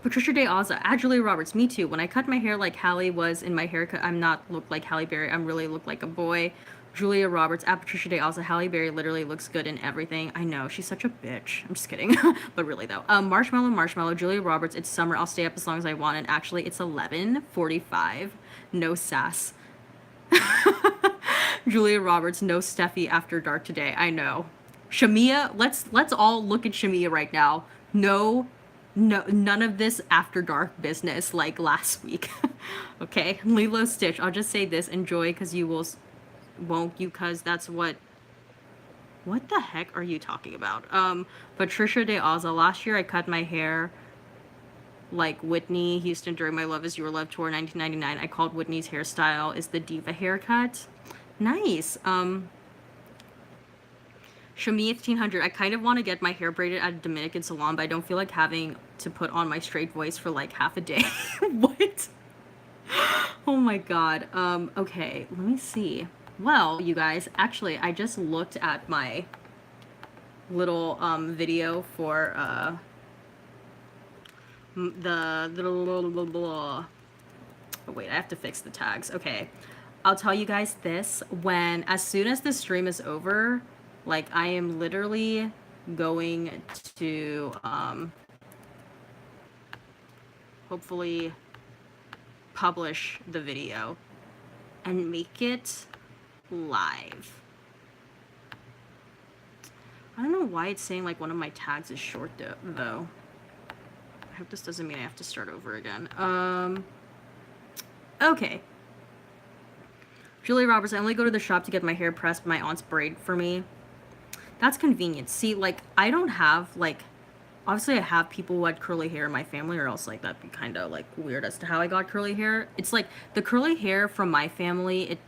Patricia De Aza, at Julia Roberts, me too. When I cut my hair like Hallie was in my haircut, I'm not look like Halle Berry. I'm really look like a boy. Julia Roberts, at Patricia De Aza, Halle Berry literally looks good in everything. I know, she's such a bitch. I'm just kidding. But really though. Marshmallow, Julia Roberts, it's summer. I'll stay up as long as I want. And actually, it's 11:45. No sass. Julia Roberts, no Steffi after dark today. I know. Shamia, let's all look at Shamia right now. No, none of this after dark business like last week. Okay, Lilo Stitch, I'll just say this: enjoy, because you won't you? Because that's what the heck are you talking about? Patricia De Aza, last year I cut my hair like Whitney Houston during my Love Is Your Love tour 1999. I called Whitney's hairstyle is the diva haircut. Nice. Shami 1500, I kind of want to get my hair braided at a Dominican salon, but I don't feel like having to put on my straight voice for like half a day. What? Oh my god. Okay, let me see. Well, you guys, actually, I just looked at my little video for oh, wait, I have to fix the tags. Okay. I'll tell you guys this, as soon as this stream is over, like I am literally going to hopefully publish the video and make it live. I don't know why it's saying like one of my tags is short though. I hope this doesn't mean I have to start over again. Okay. Julia Roberts, I only go to the shop to get my hair pressed, but my aunt's braid for me. That's convenient. See, like, I don't have, like, obviously I have people who had curly hair in my family, or else, like, that'd be kind of, like, weird as to how I got curly hair. It's, like, the curly hair from my family, it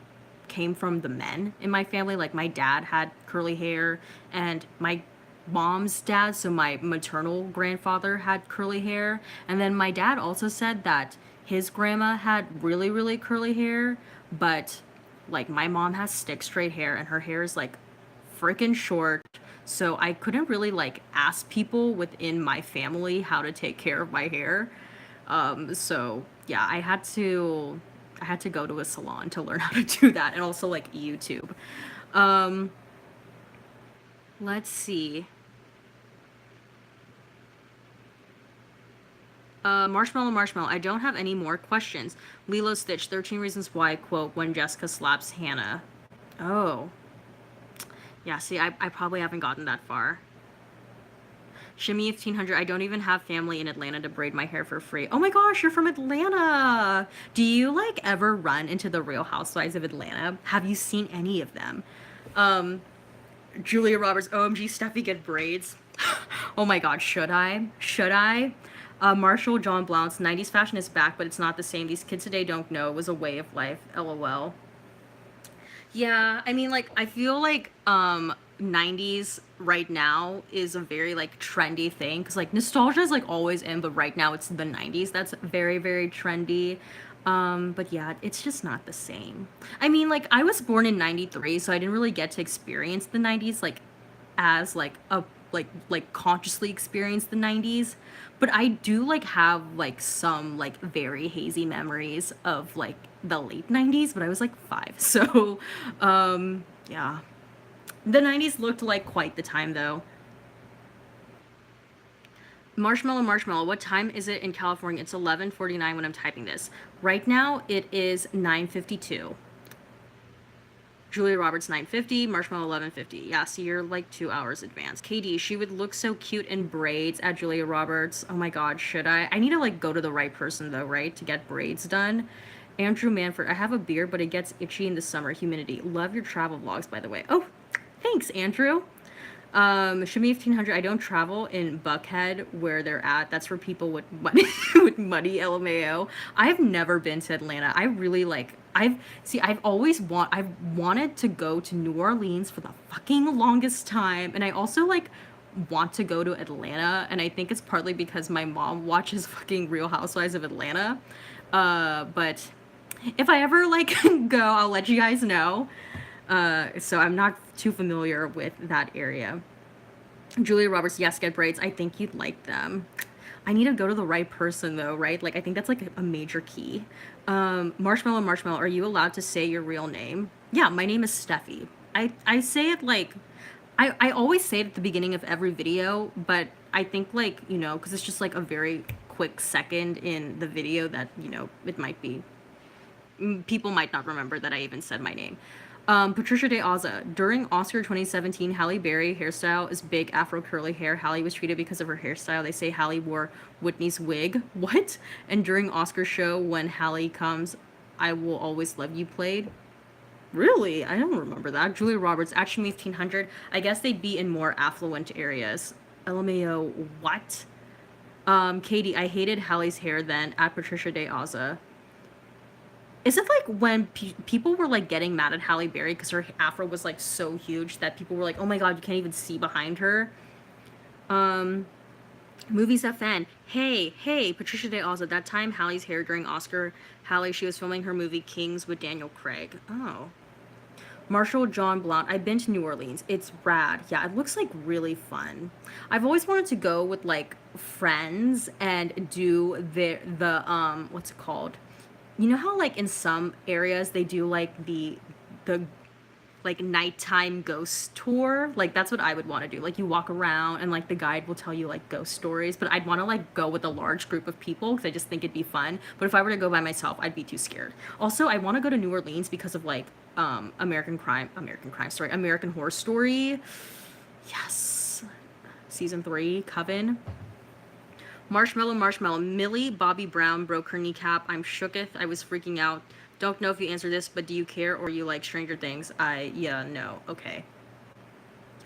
came from the men in my family. Like, my dad had curly hair, and my mom's dad, so my maternal grandfather, had curly hair. And then my dad also said that his grandma had really, really curly hair, but like my mom has stick straight hair and her hair is like freaking short, so I couldn't really like ask people within my family how to take care of my hair. So yeah, I had to go to a salon to learn how to do that, and also like YouTube. Let's see. Marshmallow, I don't have any more questions. Lilo Stitch, 13 Reasons Why, quote, when Jessica slaps Hannah. Oh. Yeah, see, I probably haven't gotten that far. Shimmy 1500, I don't even have family in Atlanta to braid my hair for free. Oh my gosh, you're from Atlanta! Do you, like, ever run into the Real Housewives of Atlanta? Have you seen any of them? Julia Roberts, OMG, Steffi, get braids. Oh my god, should I? Should I? Marshall John Blount's 90s fashion is back, but it's not the same. These kids today don't know. It was a way of life. LOL. Yeah, I mean, like, I feel like 90s right now is a very, like, trendy thing. Because, like, nostalgia is, like, always in, but right now it's the 90s. That's very, very trendy. But yeah, it's just not the same. I mean, like, I was born in 93, so I didn't really get to experience the 90s, like, as, like, a like consciously experience the 90s, but I do like have like some like very hazy memories of like the late 90s, but I was like 5. So yeah, the 90s looked like quite the time though. Marshmallow, what time is it in California? It's 11:49 when I'm typing this. Right now it is 9:52. Julia Roberts 9:50, Marshmallow 11:50. Yeah, so you're like 2 hours advanced. KD, she would look so cute in braids at Julia Roberts. Oh my god, should I? I need to like go to the right person though, right? To get braids done. Andrew Manford, I have a beard, but it gets itchy in the summer. Humidity. Love your travel vlogs, by the way. Oh, thanks, Andrew. Shimmy 1500, I don't travel in Buckhead where they're at. That's for people with money, with money, LMAO. I've never been to Atlanta. I really like, I've wanted to go to New Orleans for the fucking longest time. And I also like want to go to Atlanta. And I think it's partly because my mom watches fucking Real Housewives of Atlanta. But if I ever like go, I'll let you guys know. So I'm not too familiar with that area. Julia Roberts, yes, get braids. I think you'd like them. I need to go to the right person though, right? Like I think that's like a major key. Marshmallow, are you allowed to say your real name? Yeah, my name is Steffi. I say it like, I always say it at the beginning of every video, but I think like, you know, because it's just like a very quick second in the video that, you know, it might be, people might not remember that I even said my name. Patricia De Aza. During Oscar 2017, Halle Berry hairstyle is big afro curly hair. Halle was treated because of her hairstyle. They say Halle wore Whitney's wig. What? And during Oscar show, when Halle comes, I Will Always Love You played. Really? I don't remember that. Julia Roberts, Action 1500. I guess they'd be in more affluent areas. LMAO, what? Katie, I hated Halle's hair then, at Patricia De Aza. Is it like when people were like getting mad at Halle Berry because her afro was like so huge that people were like, oh my god, you can't even see behind her? Um, Movies FN. Hey, Patricia Day also. That time Halle's hair during Oscar. Halle, she was filming her movie Kings with Daniel Craig. Oh. Marshall John Blount. I've been to New Orleans. It's rad. Yeah, it looks like really fun. I've always wanted to go with like friends and do the what's it called? You know how like in some areas they do like the like nighttime ghost tour? Like that's what I would want to do. Like you walk around and like the guide will tell you like ghost stories, but I'd want to like go with a large group of people because I just think it'd be fun. But if I were to go by myself, I'd be too scared. Also, I want to go to New Orleans because of like American Horror Story. Yes. Season 3, Coven. Marshmallow, Millie Bobby Brown broke her kneecap. I'm shooketh. I was freaking out. Don't know if you answer this, but do you care or you like Stranger Things? Yeah, no. Okay.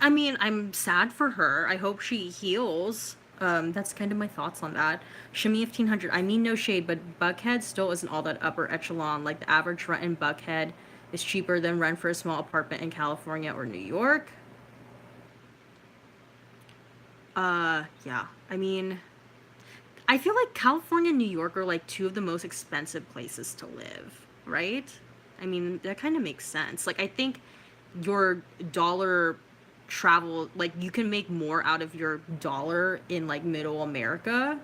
I mean, I'm sad for her. I hope she heals. That's kind of my thoughts on that. Shimmy 1500. I mean, no shade, but Buckhead still isn't all that upper echelon. Like the average rent in Buckhead is cheaper than rent for a small apartment in California or New York. Yeah. I mean, I feel like California and New York are like two of the most expensive places to live, right? I mean, that kind of makes sense. Like, I think your dollar travel, like, you can make more out of your dollar in like middle America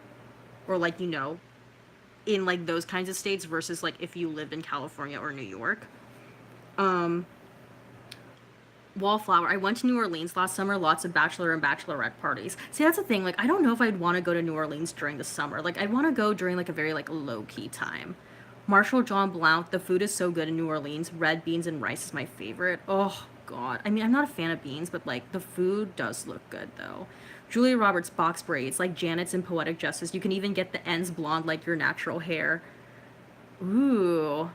or like, in like those kinds of states versus like if you lived in California or New York. Um, Wallflower. I went to New Orleans last summer, lots of bachelor and bachelorette parties. See, that's the thing. Like, I don't know if I'd want to go to New Orleans during the summer. Like, I'd want to go during like a very like low key time. Marshall John Blount. The food is so good in New Orleans. Red beans and rice is my favorite. Oh God. I mean, I'm not a fan of beans, but like the food does look good though. Julia Roberts box braids, like Janet's in Poetic Justice. You can even get the ends blonde like your natural hair. Ooh.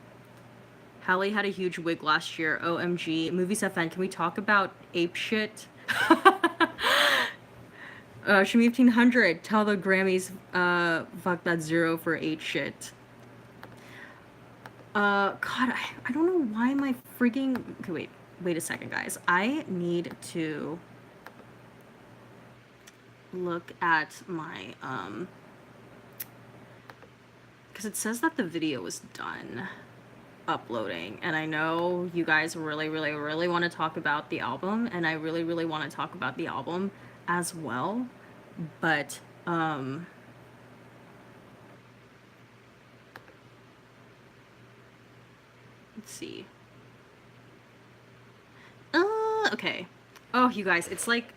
Hallie had a huge wig last year. OMG. Movies FN. Can we talk about ape shit? Shimi 1500. Tell the Grammys, fuck that zero for 8 shit. God, I don't know why my freaking. Okay, wait a second, guys. I need to look at my, because it says that the video was done uploading, and I know you guys really want to talk about the album, and I really want to talk about the album as well, but let's see. Okay. Oh, you guys, it's like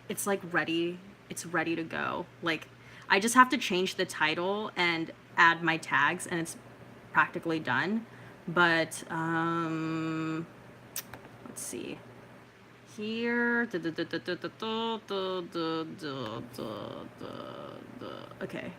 ready. It's ready to go. Like, I just have to change the title and add my tags, and it's practically done. But let's see. Here, okay.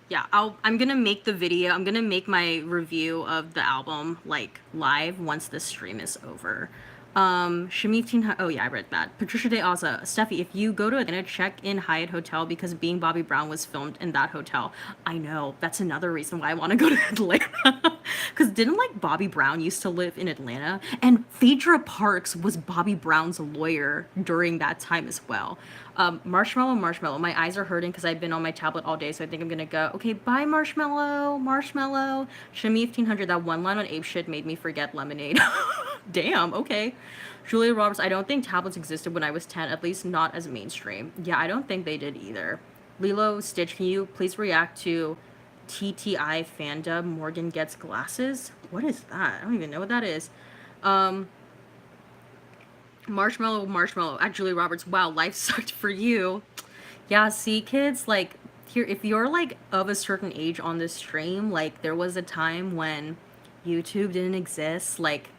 Yeah, I'm gonna make the video. I'm gonna make my review of the album like live once this stream is over. Shamif Teen. Oh yeah, I read that. Patricia De Aza. Steffi, if you go to Atlanta, check in Hyatt Hotel because Being Bobby Brown was filmed in that hotel. I know. That's another reason why I want to go to Atlanta. Because didn't like Bobby Brown used to live in Atlanta, and Phaedra Parks was Bobby Brown's lawyer during that time as well. Marshmallow. My eyes are hurting because I've been on my tablet all day, so I think I'm gonna go. Okay, bye, Marshmallow. Shami 1500. That one line on Ape Shit made me forget lemonade. Damn. Okay. Julia Roberts. I don't think tablets existed when I was 10. At least not as mainstream. Yeah, I don't think they did either. Lilo Stitch, can you please react to TTI fandom? Morgan gets glasses. What is that? I don't even know what that is. Marshmallow at Julia Roberts. Wow, life sucked for you. Yeah, see, kids, like, here, if you're, like, of a certain age on this stream, like, there was a time when YouTube didn't exist, like,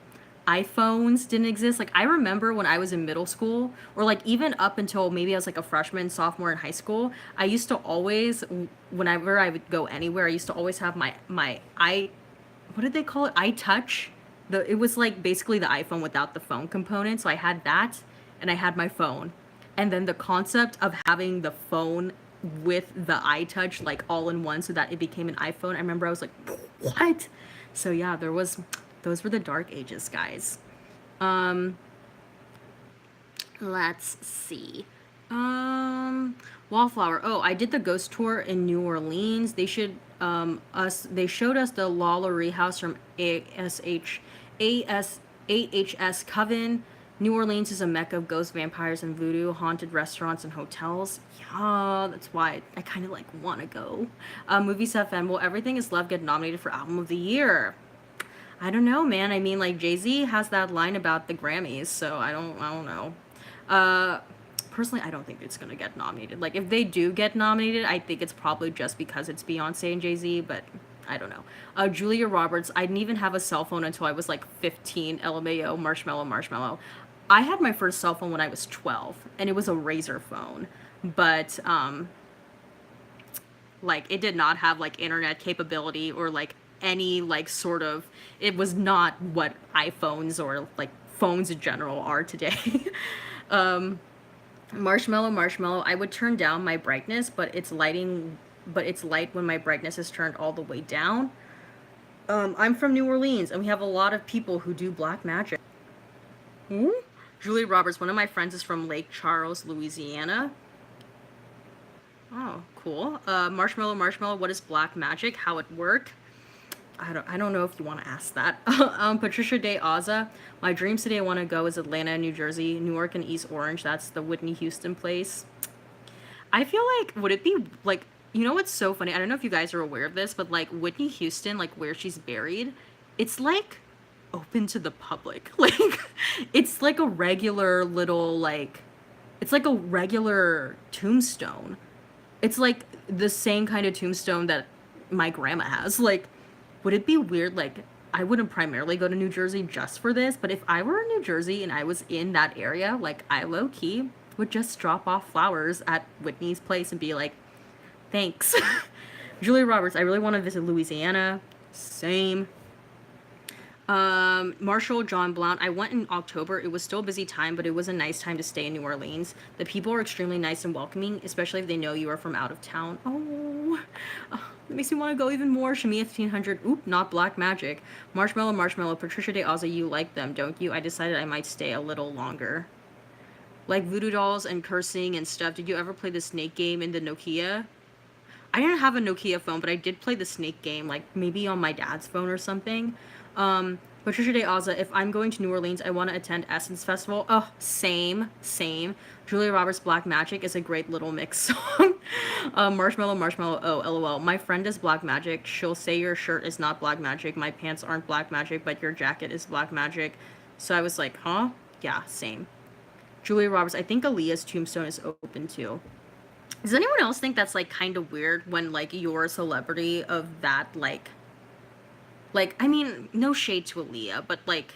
iPhones didn't exist. Like, I remember when I was in middle school, or, like, even up until maybe I was, like, a freshman, sophomore in high school, I used to always, whenever I would go anywhere, I used to always have my what did they call it? iTouch? It was like basically the iPhone without the phone component. So I had that and I had my phone. And then the concept of having the phone with the iTouch like all in one so that it became an iPhone. I remember I was like, what? So yeah, those were the dark ages, guys. Let's see. Wallflower. Oh, I did the ghost tour in New Orleans. They showed us the Lalaurie house from AHS Coven. New Orleans is a mecca of ghosts, vampires, and voodoo, haunted restaurants and hotels. Yeah, that's why I kind of like want to go. Movies FM. Will Everything Is Love get nominated for Album of the Year? I don't know, man. I mean, like Jay-Z has that line about the Grammys, so I don't know. Uh, Personally, I don't think it's gonna get nominated. Like, if they do get nominated, I think it's probably just because it's Beyonce and Jay-Z, but I don't know. Julia Roberts, I didn't even have a cell phone until I was like 15. LMAO, marshmallow. I had my first cell phone when I was 12, and it was a Razor phone, but like it did not have like internet capability or like any like sort of, it was not what iPhones or like phones in general are today. Marshmallow, I would turn down my brightness, but it's light when my brightness is turned all the way down. I'm from New Orleans and we have a lot of people who do black magic. Hmm? Julia Roberts, one of my friends is from Lake Charles, Louisiana. Oh, cool. Marshmallow, what is black magic? How it work? I don't know if you want to ask that. Patricia Day Aza, my dreams today I want to go is Atlanta, New Jersey, Newark, and East Orange. That's the Whitney Houston place. I feel like, would it be like, you know what's so funny? I don't know if you guys are aware of this, but like Whitney Houston, like where she's buried, it's like open to the public. Like, it's like a regular little, like, it's like a regular tombstone. It's like the same kind of tombstone that my grandma has. Like, would it be weird? Like, I wouldn't primarily go to New Jersey just for this, but if I were in New Jersey and I was in that area, like, I low key would just drop off flowers at Whitney's place and be like, thanks. Julia Roberts, I really want to visit Louisiana. Same. Marshall John Blount, I went in October. It was still a busy time, but it was a nice time to stay in New Orleans. The people are extremely nice and welcoming, especially if they know you are from out of town. Oh, it makes me want to go even more. Shamia 1500, oop, not black magic. Marshmallow, Patricia Day Aza, you like them, don't you? I decided I might stay a little longer. Like voodoo dolls and cursing and stuff. Did you ever play the snake game in the Nokia? I didn't have a Nokia phone, but I did play the snake game, like maybe on my dad's phone or something. Patricia Day Aza, if I'm going to New Orleans, I want to attend Essence Festival. Oh, same. Julia Roberts' Black Magic is a great little mix song. Marshmallow, oh, lol. My friend is Black Magic. She'll say your shirt is not Black Magic, my pants aren't Black Magic, but your jacket is Black Magic. So I was like, huh? Yeah, same. Julia Roberts, I think Aaliyah's tombstone is open too. Does anyone else think that's like kind of weird when like you're a celebrity of that like, I mean, no shade to Aaliyah, but like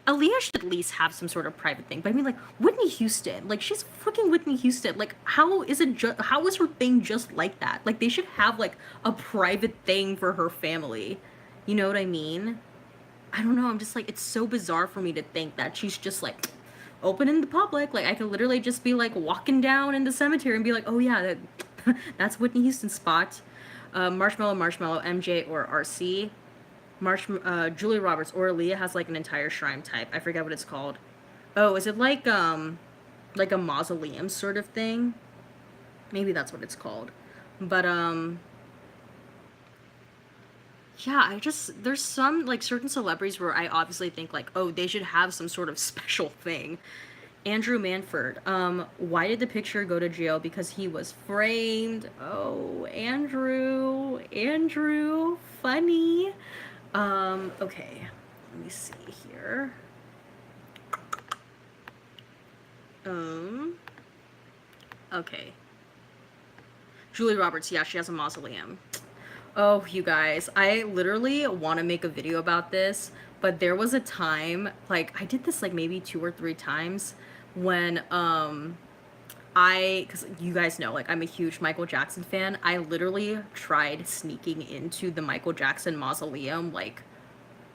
Aaliyah should at least have some sort of private thing. But I mean, like Whitney Houston, like she's fucking Whitney Houston. Like, how is her thing just like that? Like, they should have like a private thing for her family. You know what I mean? I don't know. I'm just like, it's so bizarre for me to think that she's just like open in the public. Like, I could literally just be like walking down in the cemetery and be like, oh yeah, that's Whitney Houston's spot. Marshmallow, MJ or RC. Julia Roberts or Aaliyah has like an entire shrine type. I forget what it's called. Oh, is it like a mausoleum sort of thing? Maybe that's what it's called. But yeah, there's some like certain celebrities where I obviously think like, oh, they should have some sort of special thing. Andrew Manford, why did the picture go to jail? Because he was framed. Oh, Andrew, funny. Okay, let me see here. Okay. Julia Roberts, yeah, she has a mausoleum. Oh, you guys, I literally want to make a video about this, but there was a time, like, I did this like maybe 2 or 3 times when, because you guys know, like, I'm a huge Michael Jackson fan. I literally tried sneaking into the Michael Jackson mausoleum, like,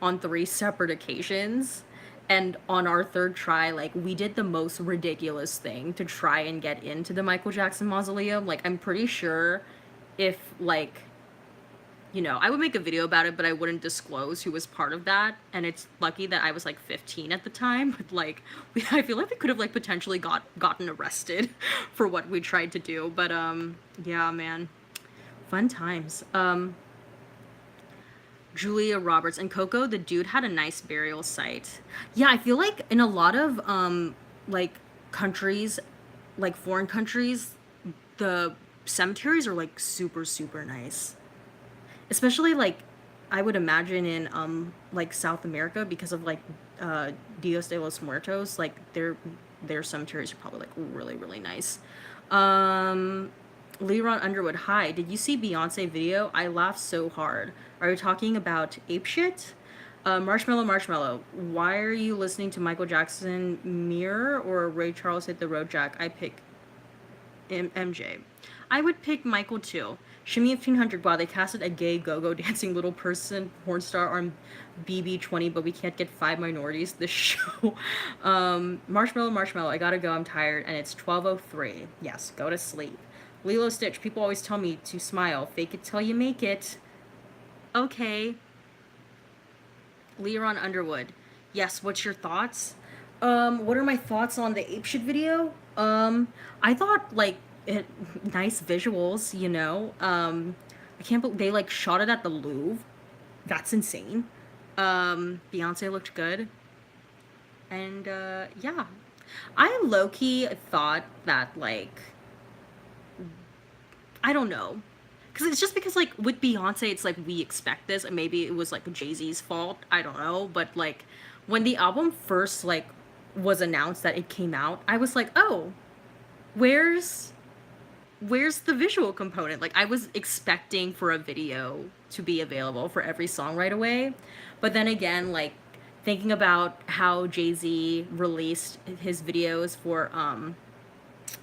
on 3 separate occasions. And on our third try, like, we did the most ridiculous thing to try and get into the Michael Jackson mausoleum. Like, I'm pretty sure if, like, you know, I would make a video about it, but I wouldn't disclose who was part of that. And it's lucky that I was like 15 at the time. But like, I feel like we could have like potentially gotten arrested for what we tried to do. But yeah, man, fun times. Julia Roberts and Coco, the dude had a nice burial site. Yeah, I feel like in a lot of like countries, like foreign countries, the cemeteries are like super nice. Especially like I would imagine in like South America because of like Dios de los Muertos, like their cemeteries are probably like really nice. Um Leron Underwood, hi. Did you see Beyonce video? I laughed so hard. Are you talking about ape shit? Marshmallow, why are you listening to Michael Jackson Mirror or Ray Charles Hit the Road Jack? I pick MJ. I would pick Michael too. Shimmy 1500. Wow, they casted a gay go-go dancing little person porn star on BB20, but we can't get 5 minorities this show. Marshmallow. I gotta go. I'm tired, and it's 12:03. Yes, go to sleep. Lilo Stitch. People always tell me to smile. Fake it till you make it. Okay. Leron Underwood. Yes. What's your thoughts? What are my thoughts on the apeshit video? I thought like it nice visuals, you know. I can't believe they like shot it at the Louvre. That's insane. Beyonce looked good. And yeah. I low-key thought that like I don't know. Cause it's just because like with Beyonce, it's like we expect this, and maybe it was like Jay-Z's fault. I don't know, but like when the album first like was announced that it came out, I was like, oh, where's the visual component? Like I was expecting for a video to be available for every song right away, but then again, like thinking about how Jay-Z released his videos for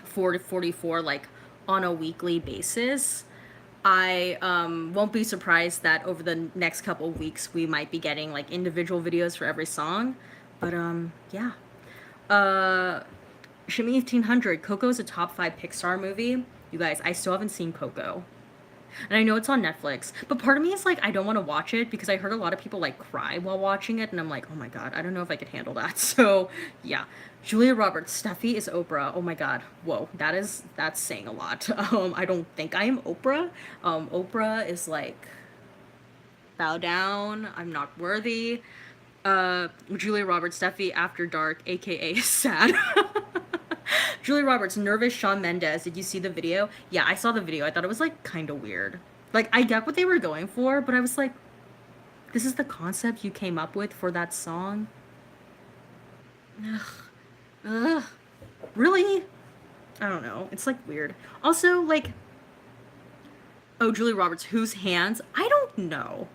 444 like on a weekly basis, I won't be surprised that over the next couple of weeks we might be getting like individual videos for every song. But yeah. Shimmy 1500. Coco is a top 5 Pixar movie. You guys, I still haven't seen Coco. And I know it's on Netflix, but part of me is like, I don't want to watch it because I heard a lot of people like cry while watching it, and I'm like, oh my god, I don't know if I could handle that. So, yeah. Julia Roberts, Steffi is Oprah. Oh my god. Whoa, that's saying a lot. I don't think I am Oprah. Oprah is like, bow down, I'm not worthy. Julia Roberts, Steffi After Dark, aka Sad. Julia Roberts, nervous Shawn Mendes. Did you see the video? Yeah, I saw the video. I thought it was like kind of weird. Like I get what they were going for, but I was like, this is the concept you came up with for that song? Ugh. Ugh. Really? I don't know. It's like weird. Also, like, oh, Julia Roberts, whose hands? I don't know.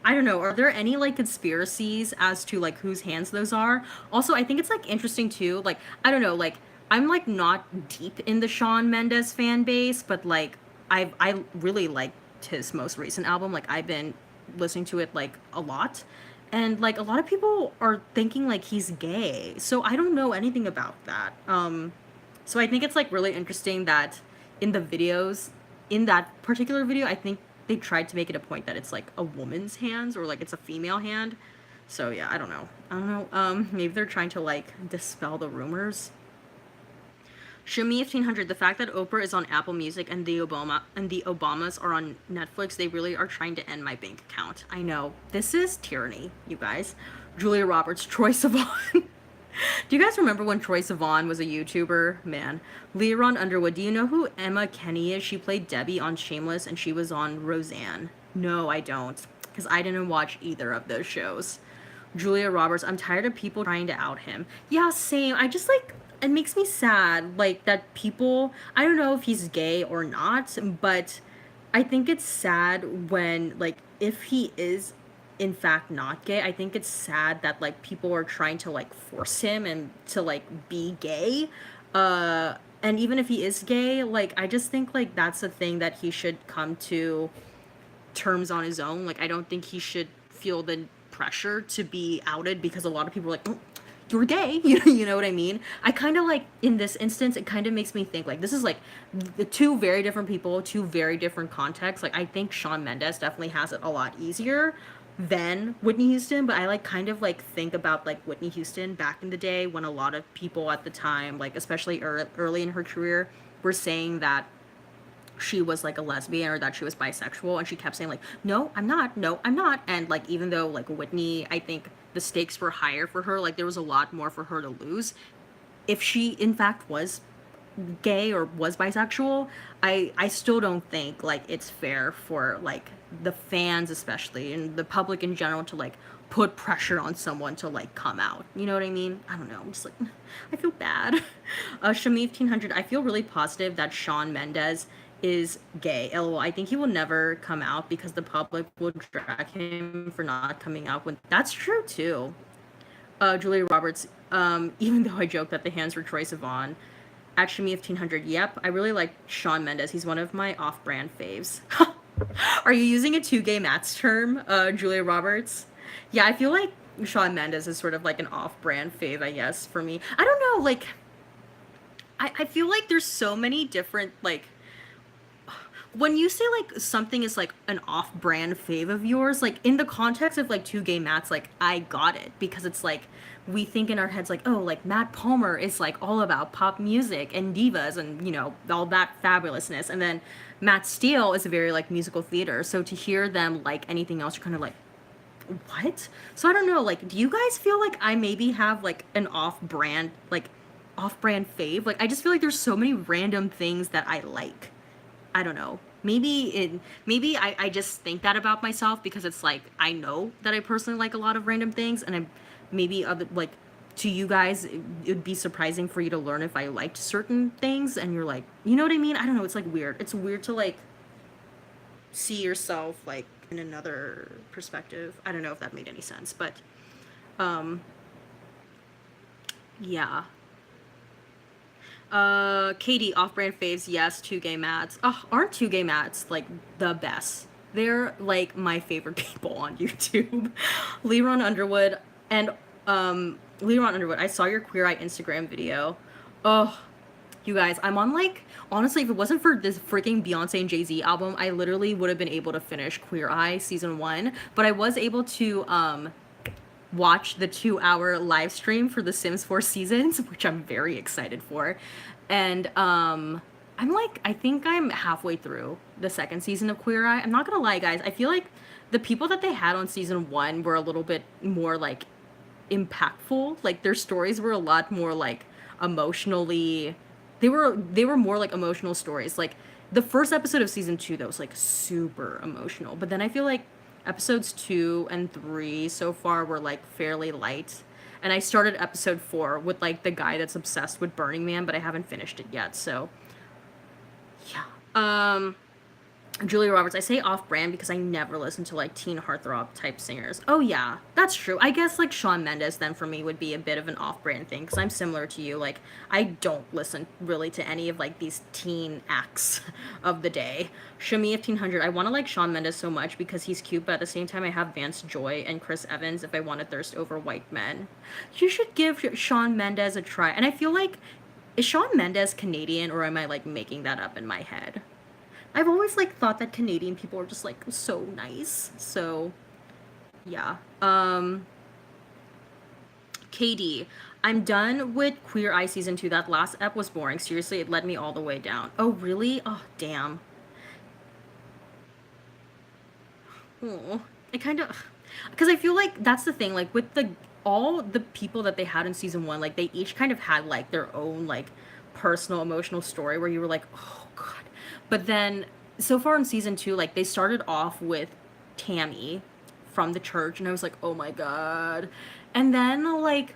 I don't know. Are there any like conspiracies as to like whose hands those are? Also, I think it's like interesting too. Like, I don't know, like I'm like not deep in the Shawn Mendes fan base, but like I really liked his most recent album. Like I've been listening to it like a lot. And like a lot of people are thinking like he's gay. So I don't know anything about that. So I think it's like really interesting that in the videos, in that particular video, I think they tried to make it a point that it's like a woman's hands or like it's a female hand. So yeah, I don't know. Maybe they're trying to like dispel the rumors. Shami 1500, the fact that Oprah is on Apple Music and the Obamas are on Netflix, they really are trying to end my bank account. I know. This is tyranny, you guys. Julia Roberts, Troye Sivan. Do you guys remember when Troye Sivan was a YouTuber? Man. Leron Underwood, do you know who Emma Kenny is? She played Debbie on Shameless and she was on Roseanne. No, I don't. Because I didn't watch either of those shows. Julia Roberts, I'm tired of people trying to out him. Yeah, same. I just like, it makes me sad, like, that people, I don't know if he's gay or not, but I think it's sad when, like, if he is in fact not gay, I think it's sad that like people are trying to like force him and to like be gay. And even if he is gay, like I just think like that's a thing that he should come to terms on his own. Like I don't think he should feel the pressure to be outed because a lot of people are like, "Oh, you're gay," you know what I mean? I kind of like, in this instance, it kind of makes me think like this is like the two very different people, two very different contexts. Like I think Shawn Mendes definitely has it a lot easier than Whitney Houston, but I like kind of like think about like Whitney Houston back in the day when a lot of people at the time, like especially early in her career, were saying that she was like a lesbian or that she was bisexual, and she kept saying like, no I'm not, no I'm not. And like even though like Whitney, I think the stakes were higher for her, like there was a lot more for her to lose if she in fact was gay or was bisexual. I still don't think like it's fair for like the fans especially and the public in general to like put pressure on someone to like come out. You know what I mean? I don't know. I'm just like, I feel bad. Shami 1500, I feel really positive that Shawn Mendes is gay. LOL. I think he will never come out because the public will drag him for not coming out when that's true too. Julia Roberts, even though I joke that the hands were Troye Sivan, Actually, 1500. Yep, I really like Shawn Mendes. He's one of my off-brand faves. Are you using a two gay mats term, Julia Roberts? Yeah, I feel like Shawn Mendes is sort of like an off-brand fave, I guess, for me. I don't know, like, I feel like there's so many different, like, when you say like something is like an off-brand fave of yours, like in the context of like two gay Matts, like I got it because it's like we think in our heads like, oh, like Matt Palmer is like all about pop music and divas and you know all that fabulousness, and then Matt Steele is a very like musical theater. So to hear them like anything else, you're kind of like, what? So I don't know. Like, do you guys feel like I maybe have like an off-brand fave? Like I just feel like there's so many random things that I like. I don't know. Maybe I just think that about myself because it's like I know that I personally like a lot of random things, and I maybe other like to you guys it would be surprising for you to learn if I liked certain things, and you're like, you know what I mean? I don't know. It's like weird. It's weird to like see yourself like in another perspective. I don't know if that made any sense, but um yeah. Katie, off-brand faves, yes, two gay Mats. Oh, aren't two gay Mats like the best? They're like my favorite people on YouTube. Leron Underwood and Leron Underwood. I saw your Queer Eye Instagram video. Oh, you guys, I'm on like honestly, if it wasn't for this freaking Beyonce and Jay-Z album, I literally would have been able to finish Queer Eye season 1. But I was able to watch the 2-hour live stream for The Sims 4 Seasons, which I'm very excited for. And I'm like, I think I'm halfway through the second season of Queer Eye. I'm not gonna lie, guys. I feel like the people that they had on season 1 were a little bit more like impactful. Like their stories were a lot more like emotionally. They were more like emotional stories. Like the first episode of season 2 that was like super emotional. But then I feel like episodes 2 and 3 so far were like fairly light. And I started episode 4 with like the guy that's obsessed with Burning Man, but I haven't finished it yet. So yeah. Julia Roberts, I say off-brand because I never listen to like teen heartthrob type singers. Oh yeah, that's true. I guess like Shawn Mendes then for me would be a bit of an off-brand thing because I'm similar to you. Like I don't listen really to any of like these teen acts of the day. Shami 1500, I want to like Shawn Mendes so much because he's cute, but at the same time I have Vance Joy and Chris Evans if I want to thirst over white men. You should give Shawn Mendes a try. And I feel like, is Shawn Mendes Canadian or am I like making that up in my head? I've always like thought that Canadian people are just like so nice. So yeah. KD, I'm done with Queer Eye season 2. That last ep was boring. Seriously, it led me all the way down. Oh really? Oh damn. Oh, it kind of, because I feel like that's the thing. Like with the all the people that they had in season 1, like they each kind of had like their own like personal emotional story where you were like, oh god. But then so far in season 2, like they started off with Tammy from the church, and I was like, oh my god. And then like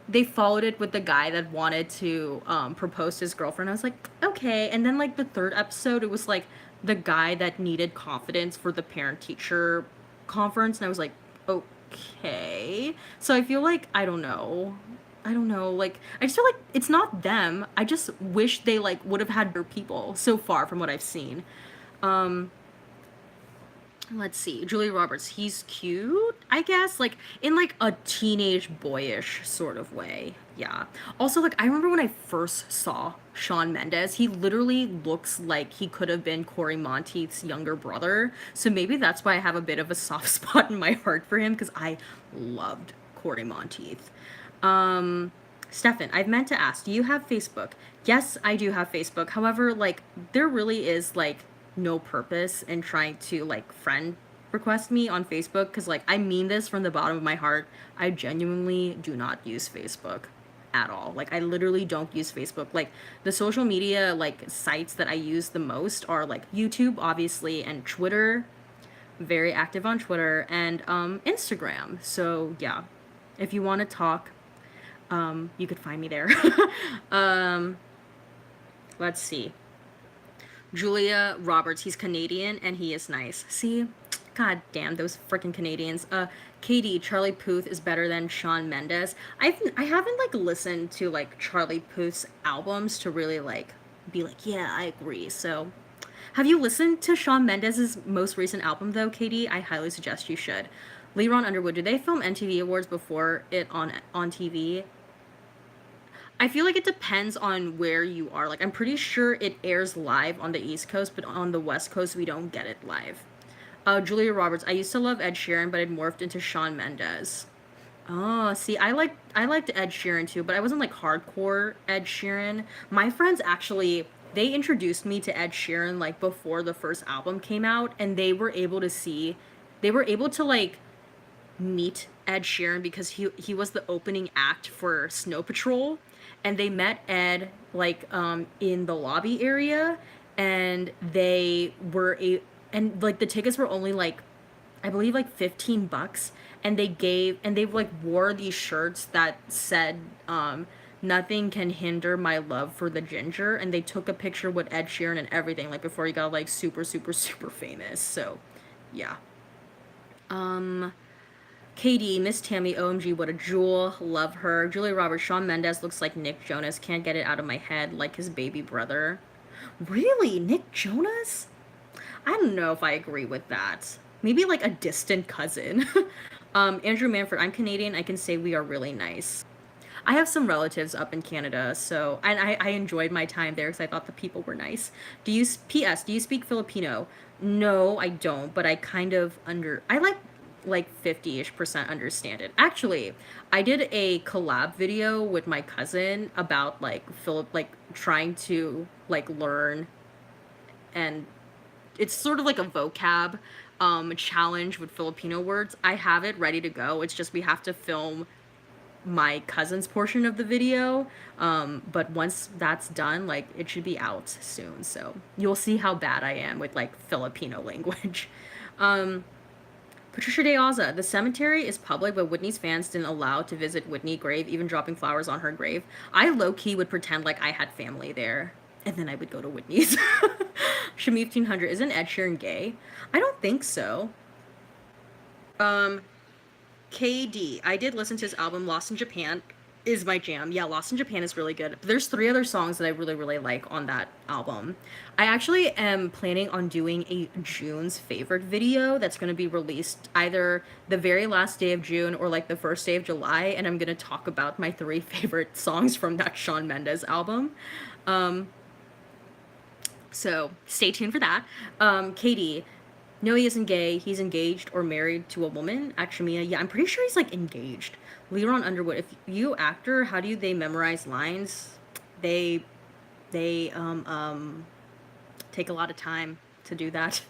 they followed it with the guy that wanted to propose to his girlfriend. I was like, okay. And then like the third episode, it was like the guy that needed confidence for the parent teacher conference, and I was like, okay. So I feel like I don't know. Like I just feel like it's not them. I just wish they like would have had better people so far from what I've seen. Let's see. Julia Roberts, he's cute, I guess, like in like a teenage boyish sort of way. Yeah. Also, like I remember when I first saw Shawn Mendes, he literally looks like he could have been Cory Monteith's younger brother. So maybe that's why I have a bit of a soft spot in my heart for him, because I loved Cory Monteith. Um Stefan, I've meant to ask, do you have Facebook? Yes, I do have Facebook. However, like there really is like no purpose in trying to like friend request me on Facebook, because like I mean this from the bottom of my heart. I genuinely do not use Facebook at all. Like I literally don't use Facebook. Like the social media like sites that I use the most are like YouTube obviously, and Twitter. Very active on Twitter, and Instagram. So yeah, if you want to talk, you could find me there. um let's see. Julia Roberts, he's Canadian and he is nice. See? God damn, those freaking Canadians. Katie, Charlie Puth is better than Shawn Mendes. I haven't like listened to like Charlie Puth's albums to really like be like, yeah, I agree. So have you listened to Shawn Mendes' most recent album though, Katie? I highly suggest you should. Leron Underwood, did they film MTV Awards before it on TV? I feel like it depends on where you are. Like, I'm pretty sure it airs live on the East Coast, but on the West Coast, we don't get it live. Julia Roberts. I used to love Ed Sheeran, but it morphed into Shawn Mendes. Oh, see, I liked Ed Sheeran too, but I wasn't like hardcore Ed Sheeran. My friends actually they introduced me to Ed Sheeran like before the first album came out, and they were able to like meet Ed Sheeran because he was the opening act for Snow Patrol, and they met Ed like in the lobby area, and they were a and like the tickets were only like I believe like $15, and they like wore these shirts that said nothing can hinder my love for the ginger, and they took a picture with Ed Sheeran and everything like before he got like super super super famous. So yeah. um Katie, Miss Tammy, OMG, what a jewel. Love her. Julia Roberts, Shawn Mendes looks like Nick Jonas. Can't get it out of my head, like his baby brother. Really? Nick Jonas? I don't know if I agree with that. Maybe like a distant cousin. Andrew Manford, I'm Canadian. I can say we are really nice. I have some relatives up in Canada, so and I enjoyed my time there because I thought the people were nice. P.S. Do you speak Filipino? No, I don't, but I kind of I like 50-ish% understand it. Actually, I did a collab video with my cousin about like Philip like trying to like learn, and it's sort of like a vocab challenge with Filipino words. I have it ready to go. It's just we have to film my cousin's portion of the video. But once that's done, like it should be out soon. So you'll see how bad I am with like Filipino language. Um, Patricia De Alza, the cemetery is public, but Whitney's fans didn't allow to visit Whitney's grave, even dropping flowers on her grave. I low key would pretend like I had family there, and then I would go to Whitney's. Shamif 1500, isn't Ed Sheeran gay? I don't think so. Um, KD, I did listen to his album Lost in Japan is my jam. Yeah, Lost in Japan is really good. But there's 3 other songs that I really really like on that album. I actually am planning on doing a June's favorite video that's going to be released either the very last day of June or like the first day of July, and I'm going to talk about my 3 favorite songs from that Shawn Mendes album. Um so stay tuned for that. Katie, no, he isn't gay. He's engaged or married to a woman. Actually, yeah, I'm pretty sure he's like engaged. Leron Underwood. If you actor, how do they memorize lines? They they take a lot of time to do that.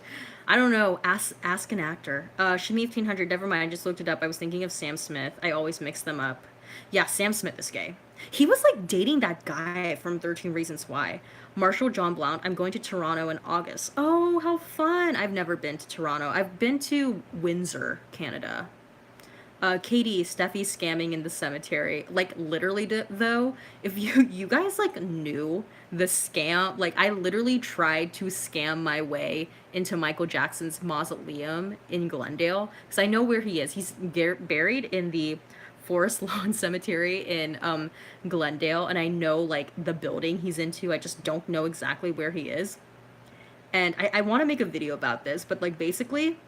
I don't know. Ask an actor. Shami 1500. Never mind. I just looked it up. I was thinking of Sam Smith. I always mix them up. Yeah, Sam Smith is gay. He was like dating that guy from 13 Reasons Why. Marshall John Blount. I'm going to Toronto in August. Oh, how fun! I've never been to Toronto. I've been to Windsor, Canada. Katie, Steffi's scamming in the cemetery. Like literally, though, if you guys like knew the scam, like I literally tried to scam my way into Michael Jackson's mausoleum in Glendale because I know where he is. He's buried in the Forest Lawn Cemetery in Glendale, and I know like the building he's into. I just don't know exactly where he is, and I want to make a video about this, but like basically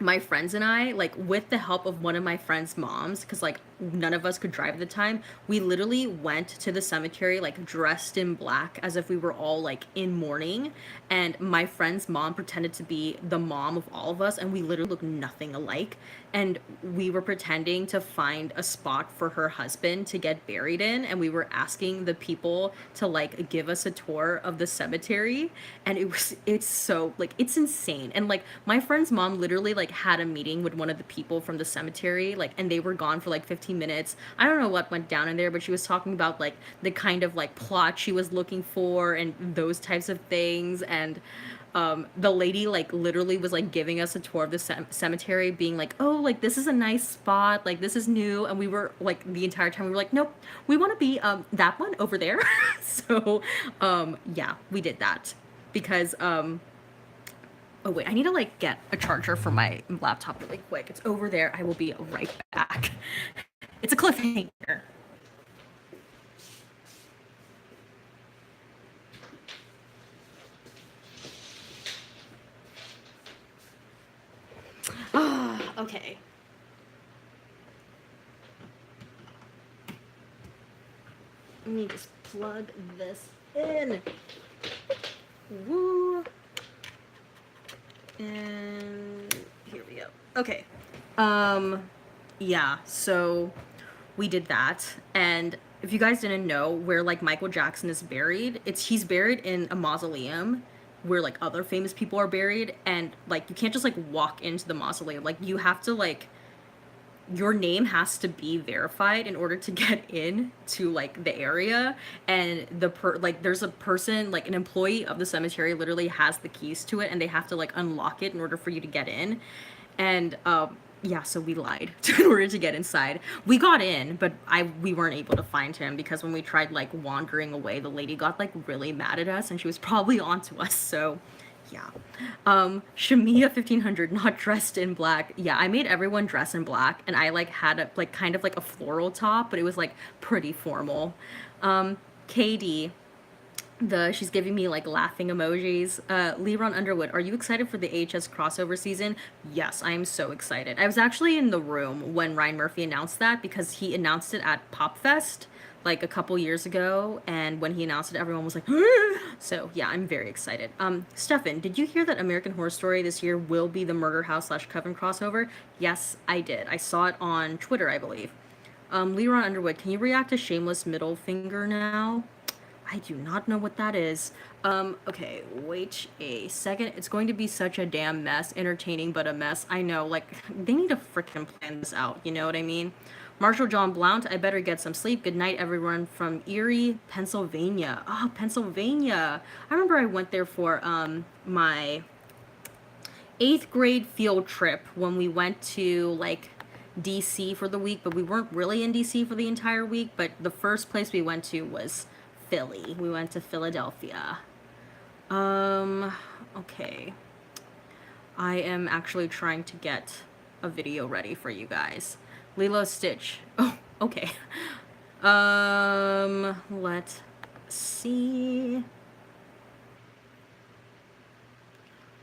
my friends and I, like with the help of one of my friends' moms, because like none of us could drive at the time, we literally went to the cemetery like dressed in black as if we were all like in mourning. And my friend's mom pretended to be the mom of all of us, and we literally looked nothing alike. And we were pretending to find a spot for her husband to get buried in, and we were asking the people to like give us a tour of the cemetery. And it's so like it's insane. And like my friend's mom literally like had a meeting with one of the people from the cemetery, like, and they were gone for like 15 minutes. I don't know what went down in there, but she was talking about like the kind of like plot she was looking for and those types of things. And the lady like literally was like giving us a tour of the cemetery, being like, oh, like this is a nice spot, like this is new. And we were like, the entire time we were like, nope, we want to be that one over there. So yeah, we did that because oh wait, I need to like get a charger for my laptop really quick. It's over there. I will be right back. It's a cliffhanger. Okay. Let me just plug this in. Woo. And here we go. Okay. Yeah, so we did that. And if you guys didn't know where like Michael Jackson is buried, he's buried in a mausoleum where like other famous people are buried, and like you can't just like walk into the mausoleum. Like you have to like your name has to be verified in order to get in to like the area. And like there's a person, like an employee of the cemetery literally has the keys to it, and they have to like unlock it in order for you to get in. And yeah, so we lied in order to get inside. We got in, but we weren't able to find him because when we tried like wandering away, the lady got like really mad at us, and she was probably onto us. So yeah. Shamia 1500, not dressed in black. Yeah, I made everyone dress in black, and I like had a like kind of like a floral top, but it was like pretty formal. KD, she's giving me like laughing emojis. Leron Underwood, are you excited for the HS crossover season? Yes, I am so excited. I was actually in the room when Ryan Murphy announced that, because he announced it at PopFest like a couple years ago, and when he announced it, everyone was like so yeah, I'm very excited. Stefan, did you hear that American Horror Story this year will be the Murder House / Coven crossover? Yes, I did. I saw it on Twitter, I believe. Leron Underwood, can you react to Shameless Middle Finger now? I do not know what that is. Okay, wait a second. It's going to be such a damn mess. Entertaining, but a mess. I know, like, they need to freaking plan this out, you know what I mean? Marshall John Blount, I better get some sleep. Good night, everyone from Erie, Pennsylvania. Oh, Pennsylvania. I remember I went there for, my 8th grade field trip when we went to, like, DC for the week, but we weren't really in DC for the entire week. But the first place we went to was Philly. We went to Philadelphia. Okay. I am actually trying to get a video ready for you guys. Lilo Stitch. Oh, okay. Let's see.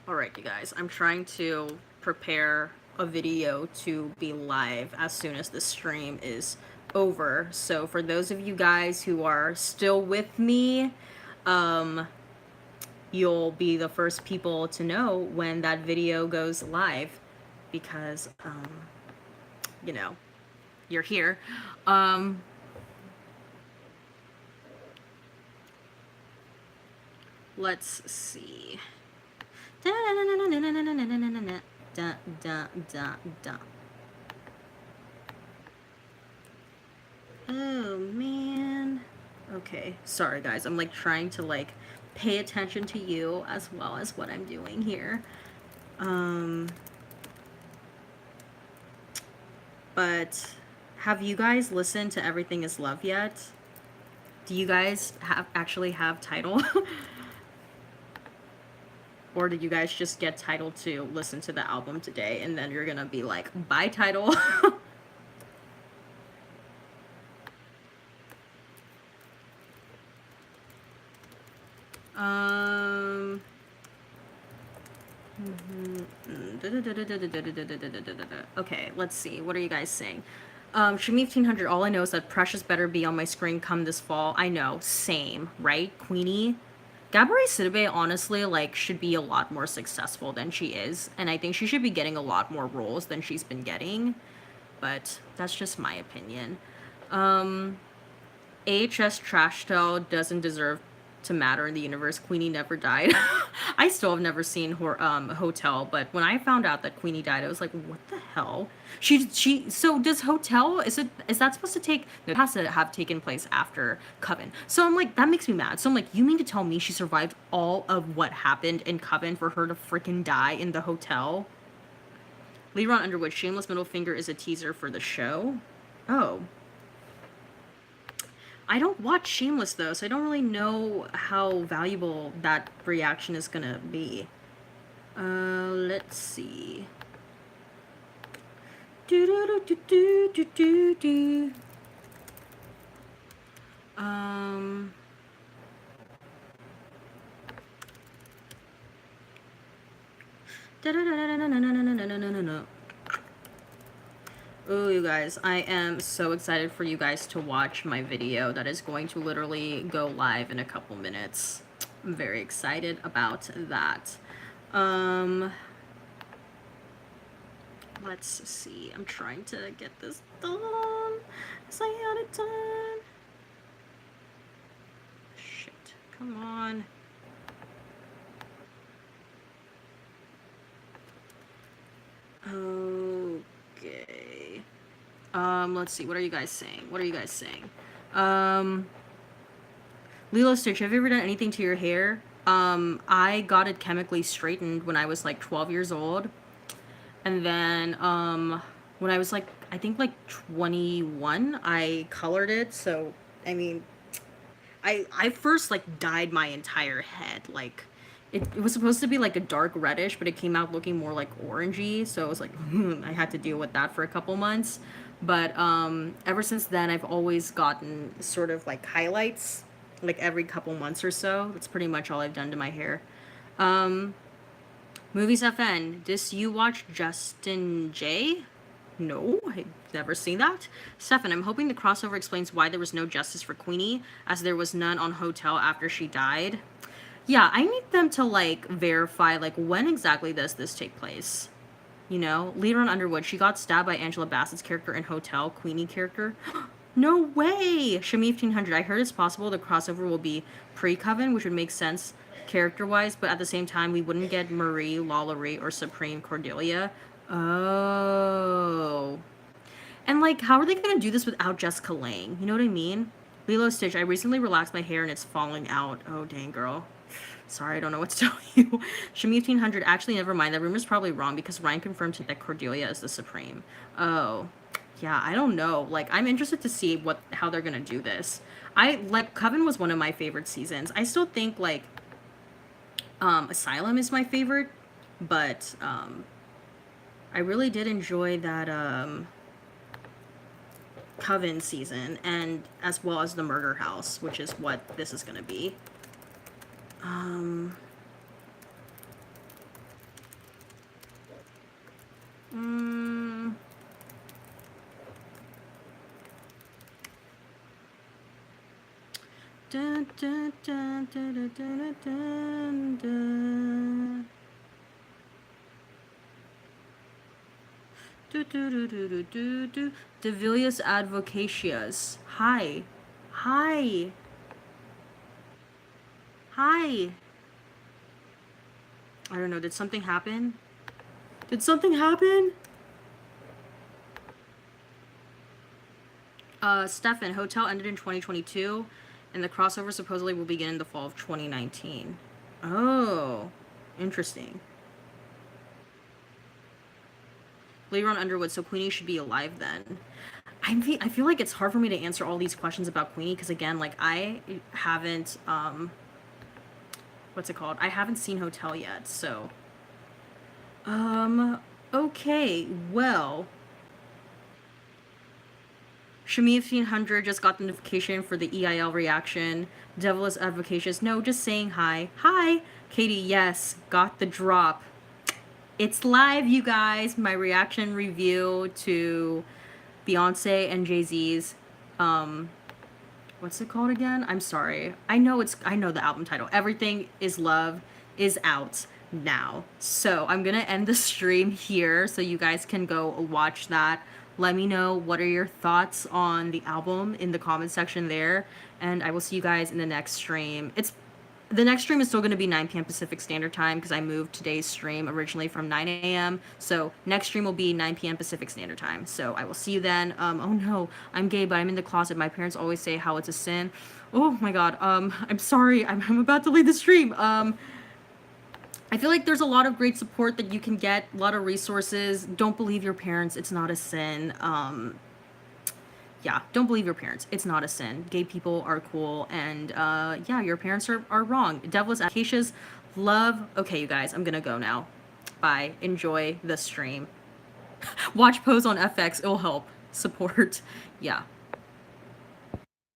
Alright, you guys. I'm trying to prepare a video to be live as soon as the stream is over. So for those of you guys who are still with me, you'll be the first people to know when that video goes live, because you know, you're here. Let's see. Oh man. Okay, sorry guys. I'm like trying to like pay attention to you as well as what I'm doing here. But have you guys listened to Everything Is Love yet? Do you guys actually have Tidal? Or did you guys just get Tidal to listen to the album today, and then you're gonna be like, bye Tidal? Okay, let's see. What are you guys saying? Shami 1500, all I know is that Precious better be on my screen come this fall. I know, same, right? Queenie? Gabourey Sidibe, honestly, like, should be a lot more successful than she is. And I think she should be getting a lot more roles than she's been getting. But that's just my opinion. AHS Trash Tell doesn't deserve to matter in the universe. Queenie never died. I still have never seen her Hotel, but when I found out that Queenie died, I was like, what the hell? So does Hotel, is that supposed to take, no, it has to have taken place after Coven. So I'm like, that makes me mad. So I'm like, you mean to tell me she survived all of what happened in Coven for her to freaking die in the hotel? Leron Underwood, shameless middle finger is a teaser for the show. Oh. I don't watch Shameless though, so I don't really know how valuable that reaction is gonna be. Let's see. Do do do do do do do. Oh, you guys, I am so excited for you guys to watch my video that is going to literally go live in a couple minutes. I'm very excited about that. Let's see. I'm trying to get this done as I had it done. Shit. Come on. Okay. Let's see. What are you guys saying? What are you guys saying? Lilo Stitch, have you ever done anything to your hair? I got it chemically straightened when I was like 12 years old. And then, when I was like, I think like 21, I colored it. So, I mean, I first like dyed my entire head. Like, it was supposed to be like a dark reddish, but it came out looking more like orangey. So it was like, I had to deal with that for a couple months. But, ever since then, I've always gotten sort of like highlights, like every couple months or so. That's pretty much all I've done to my hair. Movies FN. This you watch Justin J? No, I've never seen that. Stefan, I'm hoping the crossover explains why there was no justice for Queenie, as there was none on Hotel after she died. Yeah, I need them to, like, verify, like, when exactly does this take place? You know? Leader on Underwood, she got stabbed by Angela Bassett's character in Hotel, Queenie character. No way! Shami 1500, I heard it's possible the crossover will be pre-Coven, which would make sense character-wise, but at the same time, we wouldn't get Marie, Lalaurie, or Supreme Cordelia. Oh. And, like, how are they gonna do this without Jessica Lange? You know what I mean? Lilo Stitch, I recently relaxed my hair and it's falling out. Oh, dang, girl. Sorry, I don't know what to tell you. Shami 1500, actually, never mind. That rumor's probably wrong because Ryan confirmed that Cordelia is the Supreme. Oh. Yeah, I don't know. Like, I'm interested to see how they're gonna do this. Coven was one of my favorite seasons. I still think, like, Asylum is my favorite, but, I really did enjoy that, Coven season, and as well as the Murder House, which is what this is gonna be. Dun, dun, dun, dun, dun, dun, dun, dun. Do do do do do do do. Devilius Advocatius. Hi. Hi. Hi. I don't know. Did something happen? Did something happen? Stefan, Hotel ended in 2022, and the crossover supposedly will begin in the fall of 2019. Oh, interesting. Leron Underwood, so Queenie should be alive then. I feel like it's hard for me to answer all these questions about Queenie because, again, like, I haven't, what's it called? I haven't seen Hotel yet, so. Okay, well. Shami 1500 just got the notification for the EIL reaction. Devil is advocacious. No, just saying hi. Hi! Katie, yes, got the drop. It's live, you guys. My reaction review to Beyonce and Jay-Z's, what's it called again? I'm sorry. I know the album title. Everything is Love is out now. So I'm gonna end the stream here so you guys can go watch that. Let me know what are your thoughts on the album in the comment section there, and I will see you guys in the next stream. The next stream is still going to be 9 p.m. Pacific Standard Time because I moved today's stream originally from 9 a.m. So next stream will be 9 p.m. Pacific Standard Time. So I will see you then. Oh no, I'm gay, but I'm in the closet. My parents always say how it's a sin. Oh my god. I'm sorry. I'm about to leave the stream. I feel like there's a lot of great support that you can get, a lot of resources. Don't believe your parents. It's not a sin. Yeah, don't believe your parents. It's not a sin. Gay people are cool, and yeah, your parents are wrong. Devil's Acacia's love. Okay, you guys, I'm gonna go now. Bye. Enjoy the stream. Watch Pose on FX. It'll help. Support. Yeah.